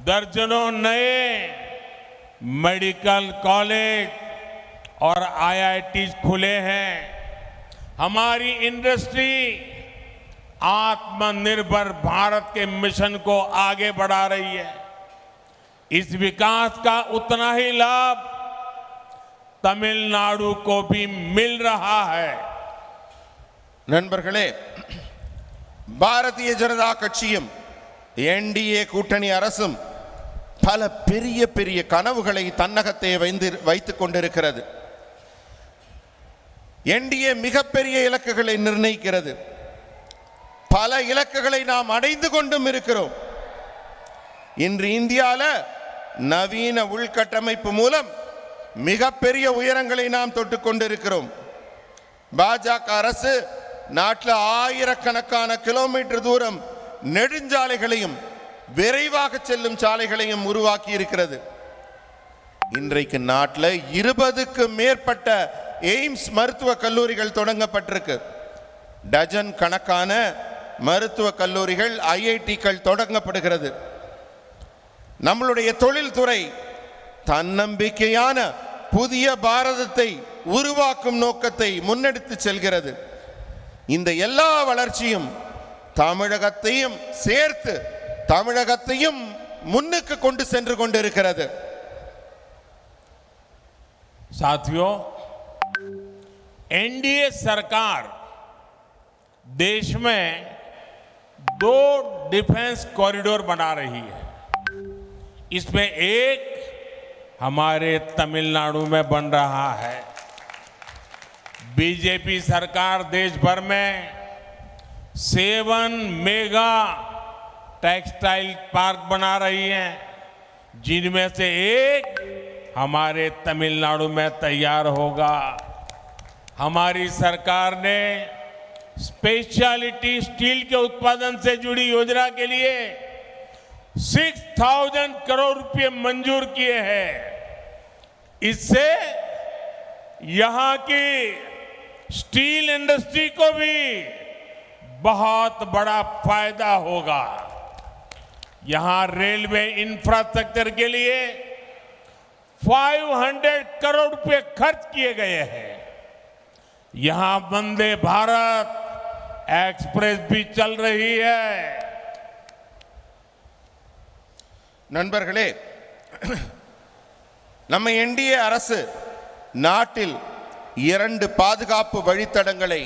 दर्जनों नए मेडिकल कॉलेज और आईआईटीज खुले हैं। हमारी इंडस्ट्री आत्मनिर्भर भारत के मिशन को आगे बढ़ा रही है। इस विकास का उतना ही लाभ तमिलनाडु को भी मिल रहा है। நண்பர்களே, பாரதிய ஜனதா கட்சியும் என்டிஏ கூட்டணி அரசும் பல பெரிய பெரிய கனவுகளை தன்னகத்தை வைத்துக் கொண்டிருக்கிறது. என்டிஏ மிகப்பெரிய இலக்குகளை நிர்ணயிக்கிறது. பல இலக்குகளை நாம் அடைந்து கொண்டும் இருக்கிறோம். இன்று இந்தியாவில் நவீன உள்கட்டமைப்பு மூலம் மிகப்பெரிய உயரங்களை நாம் தொட்டுக் கொண்டிருக்கிறோம். பாஜக அரசு நாட்டில் ஆயிரக்கணக்கான கிலோமீட்டர் தூரம் நெடுஞ்சாலைகளையும் விரைவாக செல்லும் சாலைகளையும் உருவாக்கி இருக்கிறது. இன்றைக்கு நாட்டில் 20க்கும் மேற்பட்ட எய்ம்ஸ் மருத்துவ கல்லூரிகள் தொடங்கப்பட்டிருக்கு. டஜன் கணக்கான மருத்துவ கல்லூரிகள், ஐஐடிக்கள் தொடங்கப்படுகிறது. நம்மளுடைய தொழில்துறை தன்னம்பிக்கையான புதிய பாரதத்தை உருவாக்கும் நோக்கத்தை முன்னெடுத்து செல்கிறது. இந்த எல்லா வளர்ச்சியும் தமிழகத்தையும் சேர்த்து தமிழகத்தையும் முன்னுக்கு கொண்டு சென்று கொண்டிருக்கிறது. साथियों, एनडीए सरकार देश में 2 डिफेंस कॉरिडोर बना रही है। इसमें एक हमारे तमिलनाडु में बन रहा है। बीजेपी सरकार देश भर में 7 मेगा टेक्सटाइल पार्क बना रही है, जिनमें से एक हमारे तमिलनाडु में तैयार होगा। हमारी सरकार ने स्पेशलिटी स्टील के उत्पादन से जुड़ी योजना के लिए 6,000 करोड़ रुपए मंजूर किए हैं। इससे यहां की स्टील इंडस्ट्री को भी बहुत बड़ा फायदा होगा। यहां रेलवे इंफ्रास्ट्रक्चर के लिए 500 करोड़ रुपए खर्च किए गए हैं। यहां वंदे भारत एक्सप्रेस भी चल रही है। நண்பர்களே, நம்ம என்டிஏ அரசு நாட்டில் 2 பாதுகாப்பு வழித்தடங்களை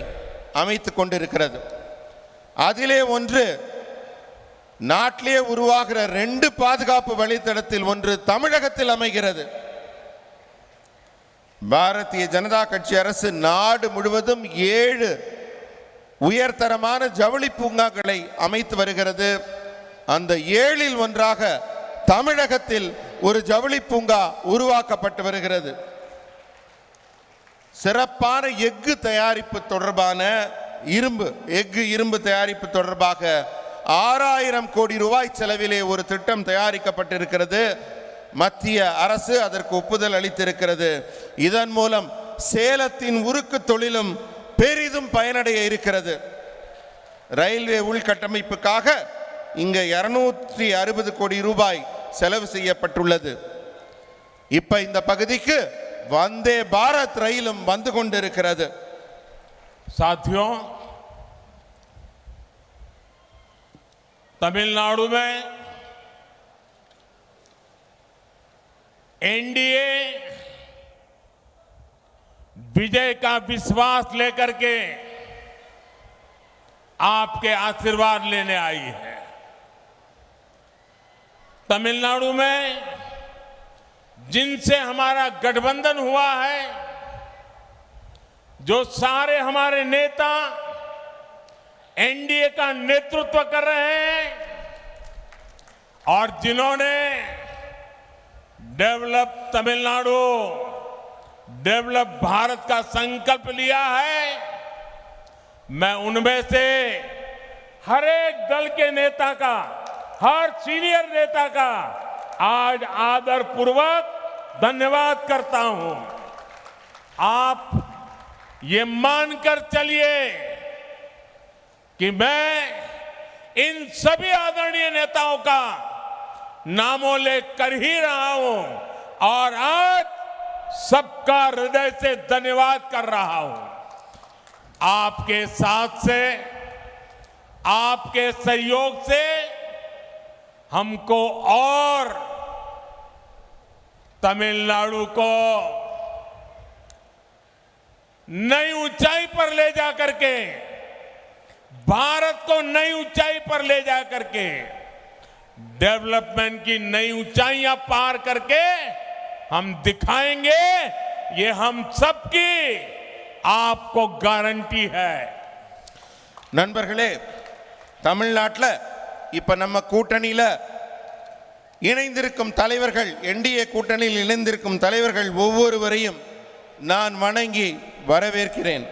அமைத்துக் கொண்டிருக்கிறது. அதிலே ஒன்று நாட்டிலே உருவாகிற 2 பாதுகாப்பு வழித்தடத்தில் ஒன்று தமிழகத்தில் அமைகிறது. பாரதிய ஜனதா கட்சி அரசு நாடு முழுவதும் 7 உயர்தரமான ஜவுளி பூங்காக்களை அமைத்து வருகிறது. அந்த 7இல் ஒன்றாக தமிழகத்தில் ஒரு ஜவுளி பூங்கா உருவாக்கப்பட்டு வருகிறது. சிறப்பான எஃகு தயாரிப்பு தொடர்பான இரும்பு தயாரிப்பு தொடர்பாக 6,000 கோடி ரூபாய் செலவிலே ஒரு திட்டம் தயாரிக்கப்பட்டிருக்கிறது. மத்திய அரசு அதற்கு ஒப்புதல் அளித்திருக்கிறது. இதன் மூலம் சேலத்தின் உருக்கு தொழிலும் பெரிதும் பயனடைய இருக்கிறது. ரயில்வே உள்கட்டமைப்புக்காக இங்க 260 கோடி ரூபாய் செலவு செய்யப்பட்டுள்ளது. இப்ப இந்த பகுதிக்கு வந்தே பாரத் ரயிலும் வந்து கொண்டிருக்கிறது. साथियों, तमिलनाडु में एनडीए विजय का विश्वास लेकर के आपके आशीर्वाद लेने आई है। तमिलनाडु में जिनसे हमारा गठबंधन हुआ है, जो सारे हमारे नेता एनडीए का नेतृत्व कर रहे हैं और जिन्होंने डेवलप तमिलनाडु, डेवलप भारत का संकल्प लिया है, मैं उनमें से हर एक दल के नेता का, हर सीनियर नेता का आज आदरपूर्वक धन्यवाद करता हूं। आप ये मानकर चलिए कि मैं इन सभी आदरणीय नेताओं का नामोल्लेख कर ही रहा हूं और आज सबका हृदय से धन्यवाद कर रहा हूं। आपके साथ से, आपके सहयोग से हमको और तमिलनाडु को नई ऊंचाई पर ले जा करके, भारत को नई ऊंचाई पर ले जा करके, डेवलपमेंट की नई ऊंचाइयां पार करके हम दिखाएंगे। ये हम सबकी आपको गारंटी है। நண்பர்களே, தமிழ்நாட்டில் இப்ப நம்ம கூட்டணியில இணைந்திருக்கும் தலைவர்கள், என்டிஏ கூட்டணியில் இணைந்திருக்கும் தலைவர்கள் ஒவ்வொருவரையும் நான் வணங்கி வரவேற்கிறேன்.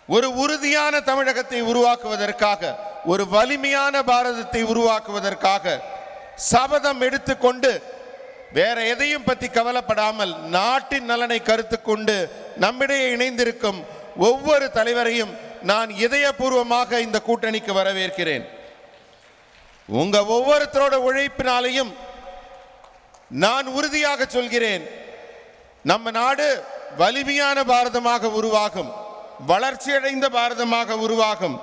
ஒரு உறுதியான தமிழகத்தை உருவாக்குவதற்காக, ஒரு வலிமையான பாரதத்தை உருவாக்குவதற்காக சபதம் எடுத்துக்கொண்டு வேற எதையும் பற்றி கவலைப்படாமல் நாட்டின் நலனை கருத்து கொண்டு நம்மிடையே இணைந்திருக்கும் ஒவ்வொரு தலைவரையும் நான் இதயபூர்வமாக இந்த கூட்டணிக்கு வரவேற்கிறேன். உங்க ஒவ்வொருத்தரோட உழைப்பினாலையும் நான் உறுதியாக சொல்கிறேன், நம்ம நாடு வலிமையான பாரதமாக உருவாகும், வளர்ச்சியடைந்த பாரதமாக உருவாகும்.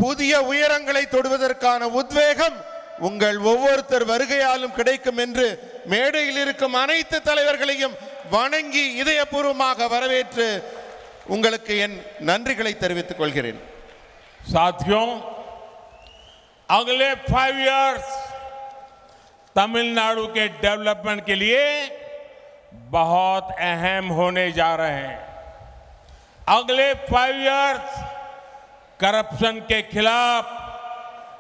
புதிய உயரங்களை தொடுவதற்கான உத்வேகம் உங்கள் ஒவ்வொருத்தர் வருகையாலும் கிடைக்கும் என்று மேடையில் இருக்கும் அனைத்து தலைவர்களையும் வணங்கி இதயபூர்வமாக வரவேற்று உங்களுக்கு என் நன்றிகளை தெரிவித்துக் கொள்கிறேன். साथियों, अगले 5 इयर्स तमिलनाडु के डेवलपमेंट के लिए बहुत अहम होने जा रहे हैं। अगले 5 इयर्स करप्शन के खिलाफ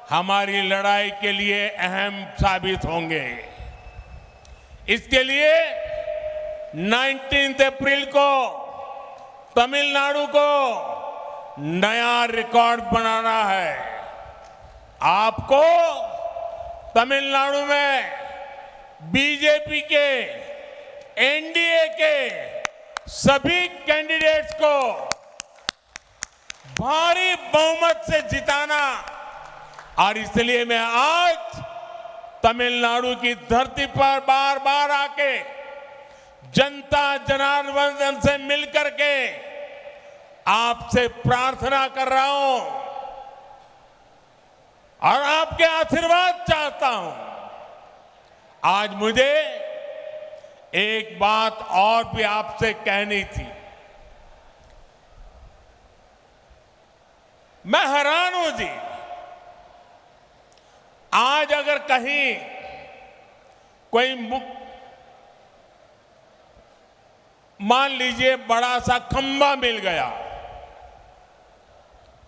हमारी लड़ाई के लिए अहम साबित होंगे। इसके लिए 19 अप्रैल को तमिलनाडु को नया रिकॉर्ड बनाना है। आपको तमिलनाडु में बीजेपी के, एनडीए के सभी कैंडिडेट्स को भारी बहुमत से जिताना, और इसलिए मैं आज तमिलनाडु की धरती पर बार बार आके जनता जनार्दन से मिलकर के आपसे प्रार्थना कर रहा हूं और आपके आशीर्वाद चाहता हूं। आज मुझे एक बात और भी आपसे कहनी थी। मैं हैरान हूं जी, आज अगर कहीं कोई मान लीजिए बड़ा सा खंबा मिल गया,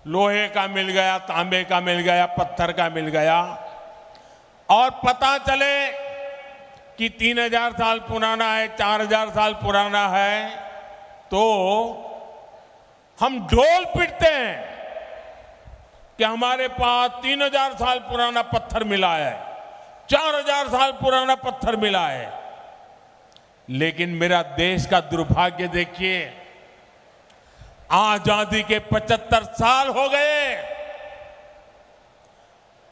लोहे का मिल गया, तांबे का मिल गया, पत्थर का मिल गया, और पता चले कि 3000 साल पुराना है, 4000 साल पुराना है, तो हम ढोल पीटते हैं कि हमारे पास 3000 साल पुराना पत्थर मिला है, 4000 साल पुराना पत्थर मिला है। लेकिन मेरा देश का दुर्भाग्य देखिए, आजादी के 75 साल हो गए,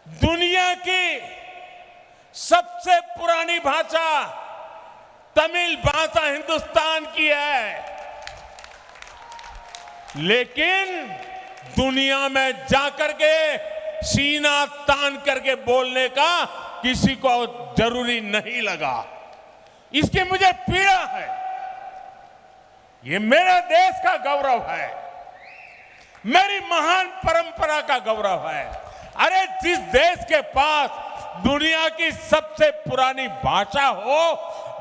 दुनिया की सबसे पुरानी भाषा तमिल भाषा हिंदुस्तान की है, लेकिन दुनिया में जाकर के सीना तान करके बोलने का किसी को जरूरी नहीं लगा। इसकी मुझे पीड़ा है। ये मेरे देश का गौरव है, मेरी महान परंपरा का गौरव है। अरे जिस देश के पास दुनिया की सबसे पुरानी भाषा हो,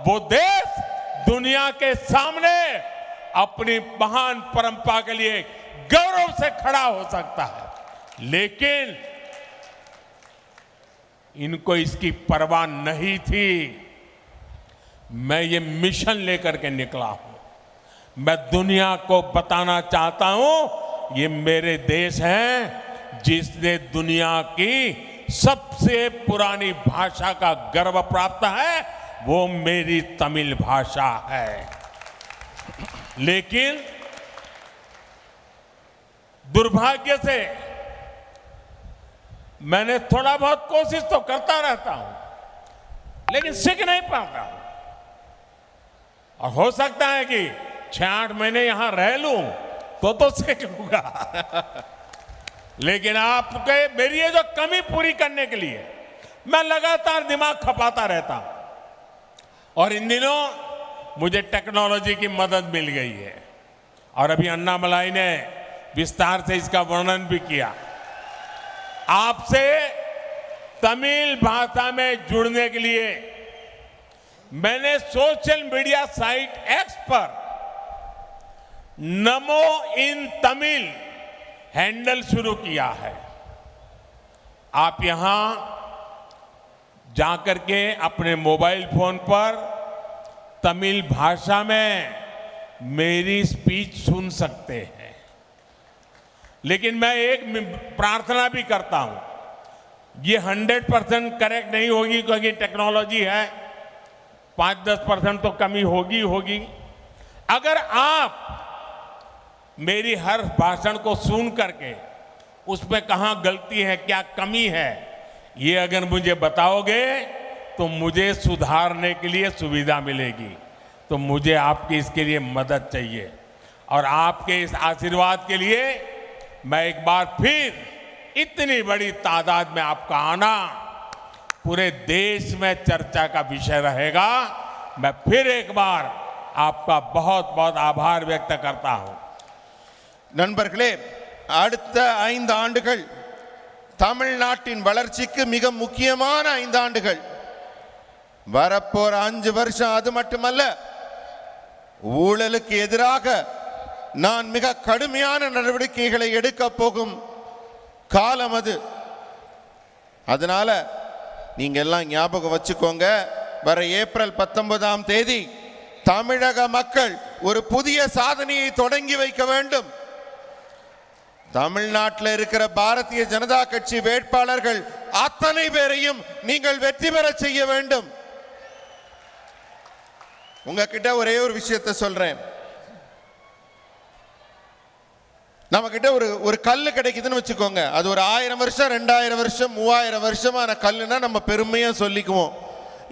वो देश दुनिया के सामने अपनी महान परंपरा के लिए गौरव से खड़ा हो सकता है। लेकिन इनको इसकी परवाह नहीं थी। मैं ये मिशन लेकर के निकला हूं। मैं दुनिया को बताना चाहता हूं, ये मेरे देश हैं जिसने दुनिया की सबसे पुरानी भाषा का गर्व प्राप्त है, वो मेरी तमिल भाषा है। लेकिन दुर्भाग्य से मैंने थोड़ा बहुत कोशिश तो करता रहता हूं, लेकिन सीख नहीं पाता हूं। और हो सकता है कि 6-8 महीने यहां रह लूं तो सीख लूंगा। लेकिन आपके मेरी ये जो कमी पूरी करने के लिए मैं लगातार दिमाग खपाता रहता हूं। और इन दिनों मुझे टेक्नोलॉजी की मदद मिल गई है, और अभी अन्नामलाई ने विस्तार से इसका वर्णन भी किया। आपसे तमिल भाषा में जुड़ने के लिए मैंने सोशल मीडिया साइट एक्स पर नमो इन तमिल हैंडल शुरू किया है। आप यहां जाकर के अपने मोबाइल फोन पर तमिल भाषा में मेरी स्पीच सुन सकते हैं। लेकिन मैं एक प्रार्थना भी करता हूं, ये 100% करेक्ट नहीं होगी क्योंकि टेक्नोलॉजी है, 5-10% तो कमी होगी। अगर आप मेरी हर भाषण को सुन करके उसमें कहां गलती है, क्या कमी है, ये अगर मुझे बताओगे तो मुझे सुधारने के लिए सुविधा मिलेगी। तो मुझे आपकी इसके लिए मदद चाहिए, और आपके इस आशीर्वाद के लिए मैं एक बार फिर इतनी बड़ी तादाद में आपका आना पूरे देश में चर्चा का विषय रहेगा। मैं फिर एक बार आपका बहुत बहुत आभार व्यक्त करता हूं। நண்பர்களே, அடுத்த 5 ஆண்டுகள் தமிழ்நாட்டின் வளர்ச்சிக்கு மிக முக்கியமான 5 ஆண்டுகள். வரப்போற 5 வருஷம் அது மட்டுமல்ல, ஊழலுக்கு எதிராக நான் மிக கடுமையான நடவடிக்கைகளை எடுக்க போகும் காலம் அது. அதனால நீங்க எல்லாம் ஞாபகம் வச்சுக்கோங்க, வர ஏப்ரல் 19ஆம் தேதி தமிழக மக்கள் ஒரு புதிய சாதனையை தொடங்கி வைக்க வேண்டும். தமிழ்நாட்டில் இருக்கிற பாரதிய ஜனதா கட்சி வேட்பாளர்கள் அத்தனை பேரையும் நீங்கள் வெற்றி பெற செய்ய வேண்டும். உங்ககிட்ட ஒரே ஒரு விஷயத்தை சொல்றேன். நம்ம கிட்ட ஒரு கல்லு கிடைக்குதுன்னு வச்சுக்கோங்க, அது ஒரு 1000 வருஷம் 2000 வருஷம் 3000 வருஷமான கல்லுனா நம்ம பெருமையா சொல்லிக்குவோம்,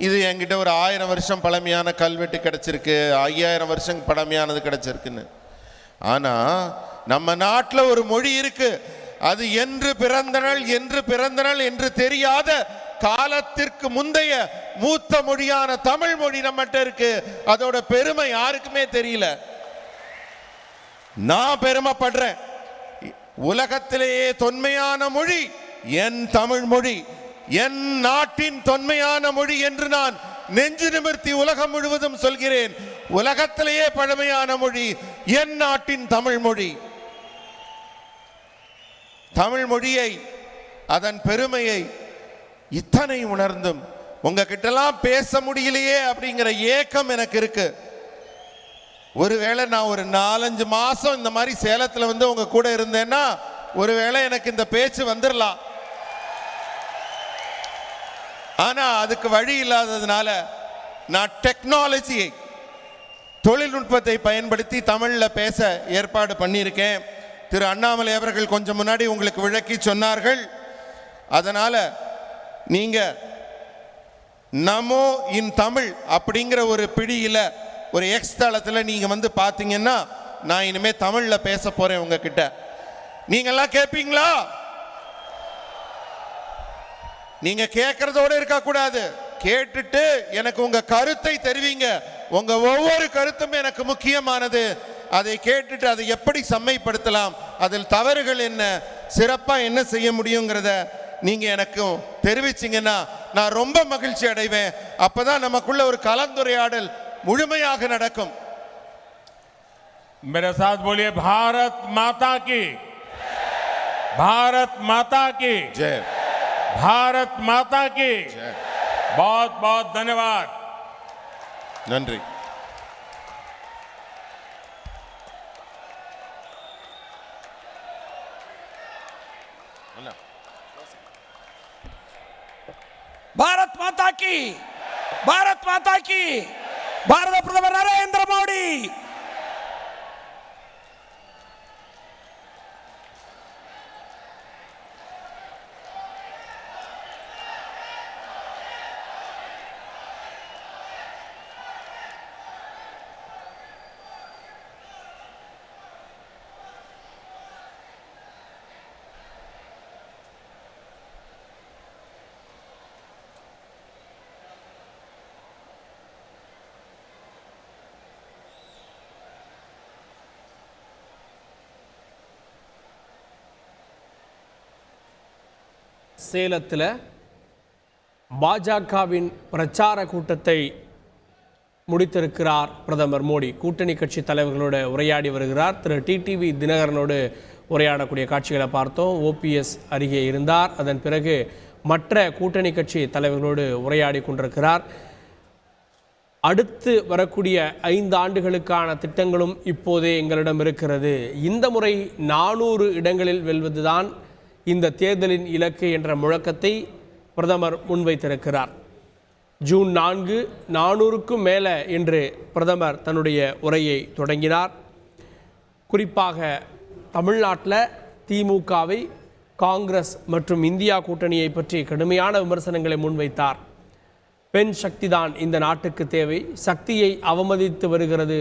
இது என்கிட்ட ஒரு 1000 வருஷம் பழமையான கல்வெட்டு கிடைச்சிருக்கு, 5000 வருஷம் பழமையானது கிடைச்சிருக்குன்னு. ஆனா நம்ம நாட்டில் ஒரு மொழி இருக்கு, அது என்று பிறந்தனள் என்று தெரியாத காலத்திற்கு முந்தைய மூத்த மொழியான தமிழ் மொழி நம்மகிட்ட இருக்கு. அதோட பெருமை யாருக்குமே தெரியல. நான் பெருமைப்படுறேன். உலகத்திலேயே தொன்மையான மொழி என் தமிழ் மொழி, என் நாட்டின் தொன்மையான மொழி என்று நான் நெஞ்சு நிமிர்த்தி உலகம் முழுவதும் சொல்கிறேன். உலகத்திலேயே பழமையான மொழி என் நாட்டின் தமிழ் மொழி. தமிழ் மொழியை, அதன் பெருமையை இத்தனை உணர்ந்தும் உங்ககிட்டலாம் பேச முடியலையே அப்படிங்கிற ஏக்கம் எனக்கு இருக்கு. ஒருவேளை நான் ஒரு 4-5 மாசம் இந்த மாதிரி சேலத்துல வந்து உங்க கூட இருந்தேன்னா ஒருவேளை எனக்கு இந்த பேச்சு வந்துடலாம். ஆனா அதுக்கு வழி இல்லாததுனால நான் டெக்னாலஜியை, தொழில்நுட்பத்தை பயன்படுத்தி தமிழ்ல பேச ஏற்பாடு பண்ணியிருக்கேன். திரு அண்ணாமலை அவர்கள் கொஞ்சம் முன்னாடி உங்களுக்கு விளக்கி சொன்னார்கள். அதனால நீங்க நமோ இன் தமிழ் அப்படிங்கிற ஒரு பிடியில ஒரு எக்ஸ் தளத்தில் நீங்க வந்து பாத்தீங்கன்னா நான் இனிமே தமிழ்ல பேச போறேன் உங்ககிட்ட. நீங்கெல்லாம் கேட்பீங்களா? நீங்க கேட்கறதோட இருக்க கூடாது, கேட்டுட்டு எனக்கு உங்க கருத்தை தெரிவிங்க. உங்க ஒவ்வொரு கருத்தும் எனக்கு முக்கியமானது. அதை கேட்டுட்டு அதை எப்படி செம்மைப்படுத்தலாம், அதில் தவறுகள் என்ன, சிறப்பா என்ன செய்ய முடியுங்கிறத நீங்க எனக்கு தெரிவிச்சீங்கன்னா நான் ரொம்ப மகிழ்ச்சி அடைவேன். அப்பதான் நமக்குள்ள ஒரு கலந்துரையாடல் முழுமையாக நடக்கும். मेरे साथ बोलिए भारत माता की, भारत माता की जय, भारत माता की जय. बहुत बहुत धन्यवाद. நன்றி. பாரத் மாதா கி, பாரத் மாதா கி, பாரத பிரதமர் நரேந்திர மோடி. சேலத்தில் பாஜகவின் பிரச்சார கூட்டத்தை முடித்திருக்கிறார் பிரதமர் மோடி. கூட்டணி கட்சி தலைவர்களோடு உரையாடி வருகிறார். திரு டிடிவி தினகரனோடு உரையாடக்கூடிய காட்சிகளை பார்த்தோம். ஓபிஎஸ் அருகே இருந்தார். அதன் பிறகு மற்ற கூட்டணி கட்சி தலைவர்களோடு உரையாடி கொண்டிருக்கிறார். அடுத்து வரக்கூடிய 5 ஆண்டுகளுக்கான திட்டங்களும் இப்போதே எங்களிடம் இருக்கிறது. இந்த முறை 400 இடங்களில் வெல்வதுதான் இந்த தேர்தலின் இலக்கு என்ற முழக்கத்தை பிரதமர் முன்வைத்திருக்கிறார். ஜூன் 4 400க்கும் மேலே என்று பிரதமர் தன்னுடைய உரையை தொடங்கினார். குறிப்பாக தமிழ்நாட்டில் திமுகவை, காங்கிரஸ் மற்றும் இந்தியா கூட்டணியை பற்றி கடுமையான விமர்சனங்களை முன்வைத்தார். பெண் சக்தி தான் இந்த நாட்டுக்கு தேவை, சக்தியை அவமதித்து வருகிறது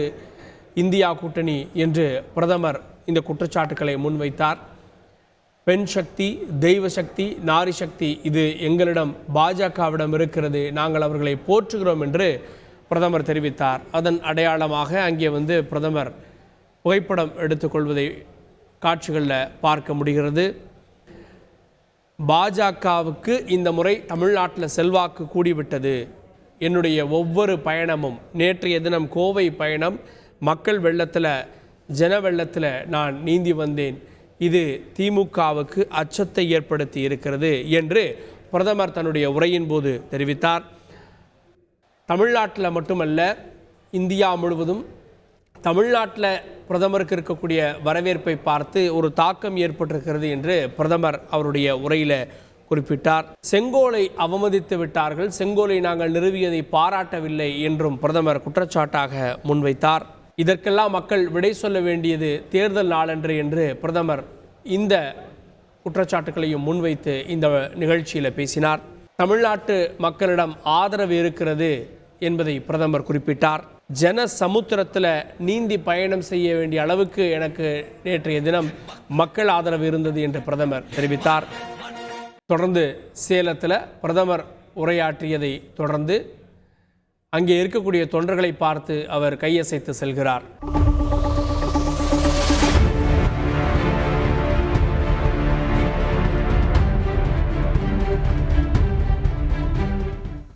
இந்தியா கூட்டணி என்று பிரதமர் இந்த குற்றச்சாட்டுக்களை முன்வைத்தார். பெண் சக்தி, தெய்வ சக்தி, நாரி சக்தி இது எங்களிடம் பாஜகவிடம் இருக்கிறது, நாங்கள் அவர்களை போற்றுகிறோம் என்று பிரதமர் தெரிவித்தார். அதன் அடையாளமாக அங்கே பிரதமர் புகைப்படம் எடுத்துக்கொள்வதை காட்சிகளில் பார்க்க முடிகிறது. பாஜகவுக்கு இந்த முறை தமிழ்நாட்டில் செல்வாக்கு கூடிவிட்டது. என்னுடைய ஒவ்வொரு பயணமும், நேற்றைய தினம் கோவை பயணம், மக்கள் வெள்ளத்தில், ஜன வெள்ளத்தில் நான் நீந்தி வந்தேன். இது திமுகவுக்கு அச்சத்தை ஏற்படுத்தி இருக்கிறது என்று பிரதமர் தன்னுடைய உரையின் போது தெரிவித்தார். தமிழ்நாட்டில் மட்டுமல்ல, இந்தியா முழுவதும் தமிழ்நாட்டில் பிரதமருக்கு இருக்கக்கூடிய வரவேற்பை பார்த்து ஒரு தாக்கம் ஏற்பட்டிருக்கிறது என்று பிரதமர் அவருடைய உரையில் குறிப்பிட்டார். செங்கோலை அவமதித்து விட்டார்கள், செங்கோலை நாங்கள் நிறுவியதை பாராட்டவில்லை என்றும் பிரதமர் குற்றச்சாட்டாக முன்வைத்தார். இதற்கெல்லாம் மக்கள் விடை சொல்ல வேண்டியது தேர்தல் நாளன்று என்று பிரதமர் இந்த குற்றச்சாட்டுகளையும் முன்வைத்து இந்த நிகழ்ச்சியில் பேசினார். தமிழ்நாட்டு மக்களிடம் ஆதரவு இருக்கிறது என்பதை பிரதமர் குறிப்பிட்டார். ஜன சமுத்திரத்தில் நீந்தி பயணம் செய்ய வேண்டிய அளவுக்கு எனக்கு நேற்றைய தினம் மக்கள் ஆதரவு இருந்தது என்று பிரதமர் தெரிவித்தார். தொடர்ந்து சேலத்தில் பிரதமர் உரையாற்றியதை தொடர்ந்து அங்கே இருக்கக்கூடிய தொண்டர்களை பார்த்து அவர் கையசைத்து செல்கிறார்.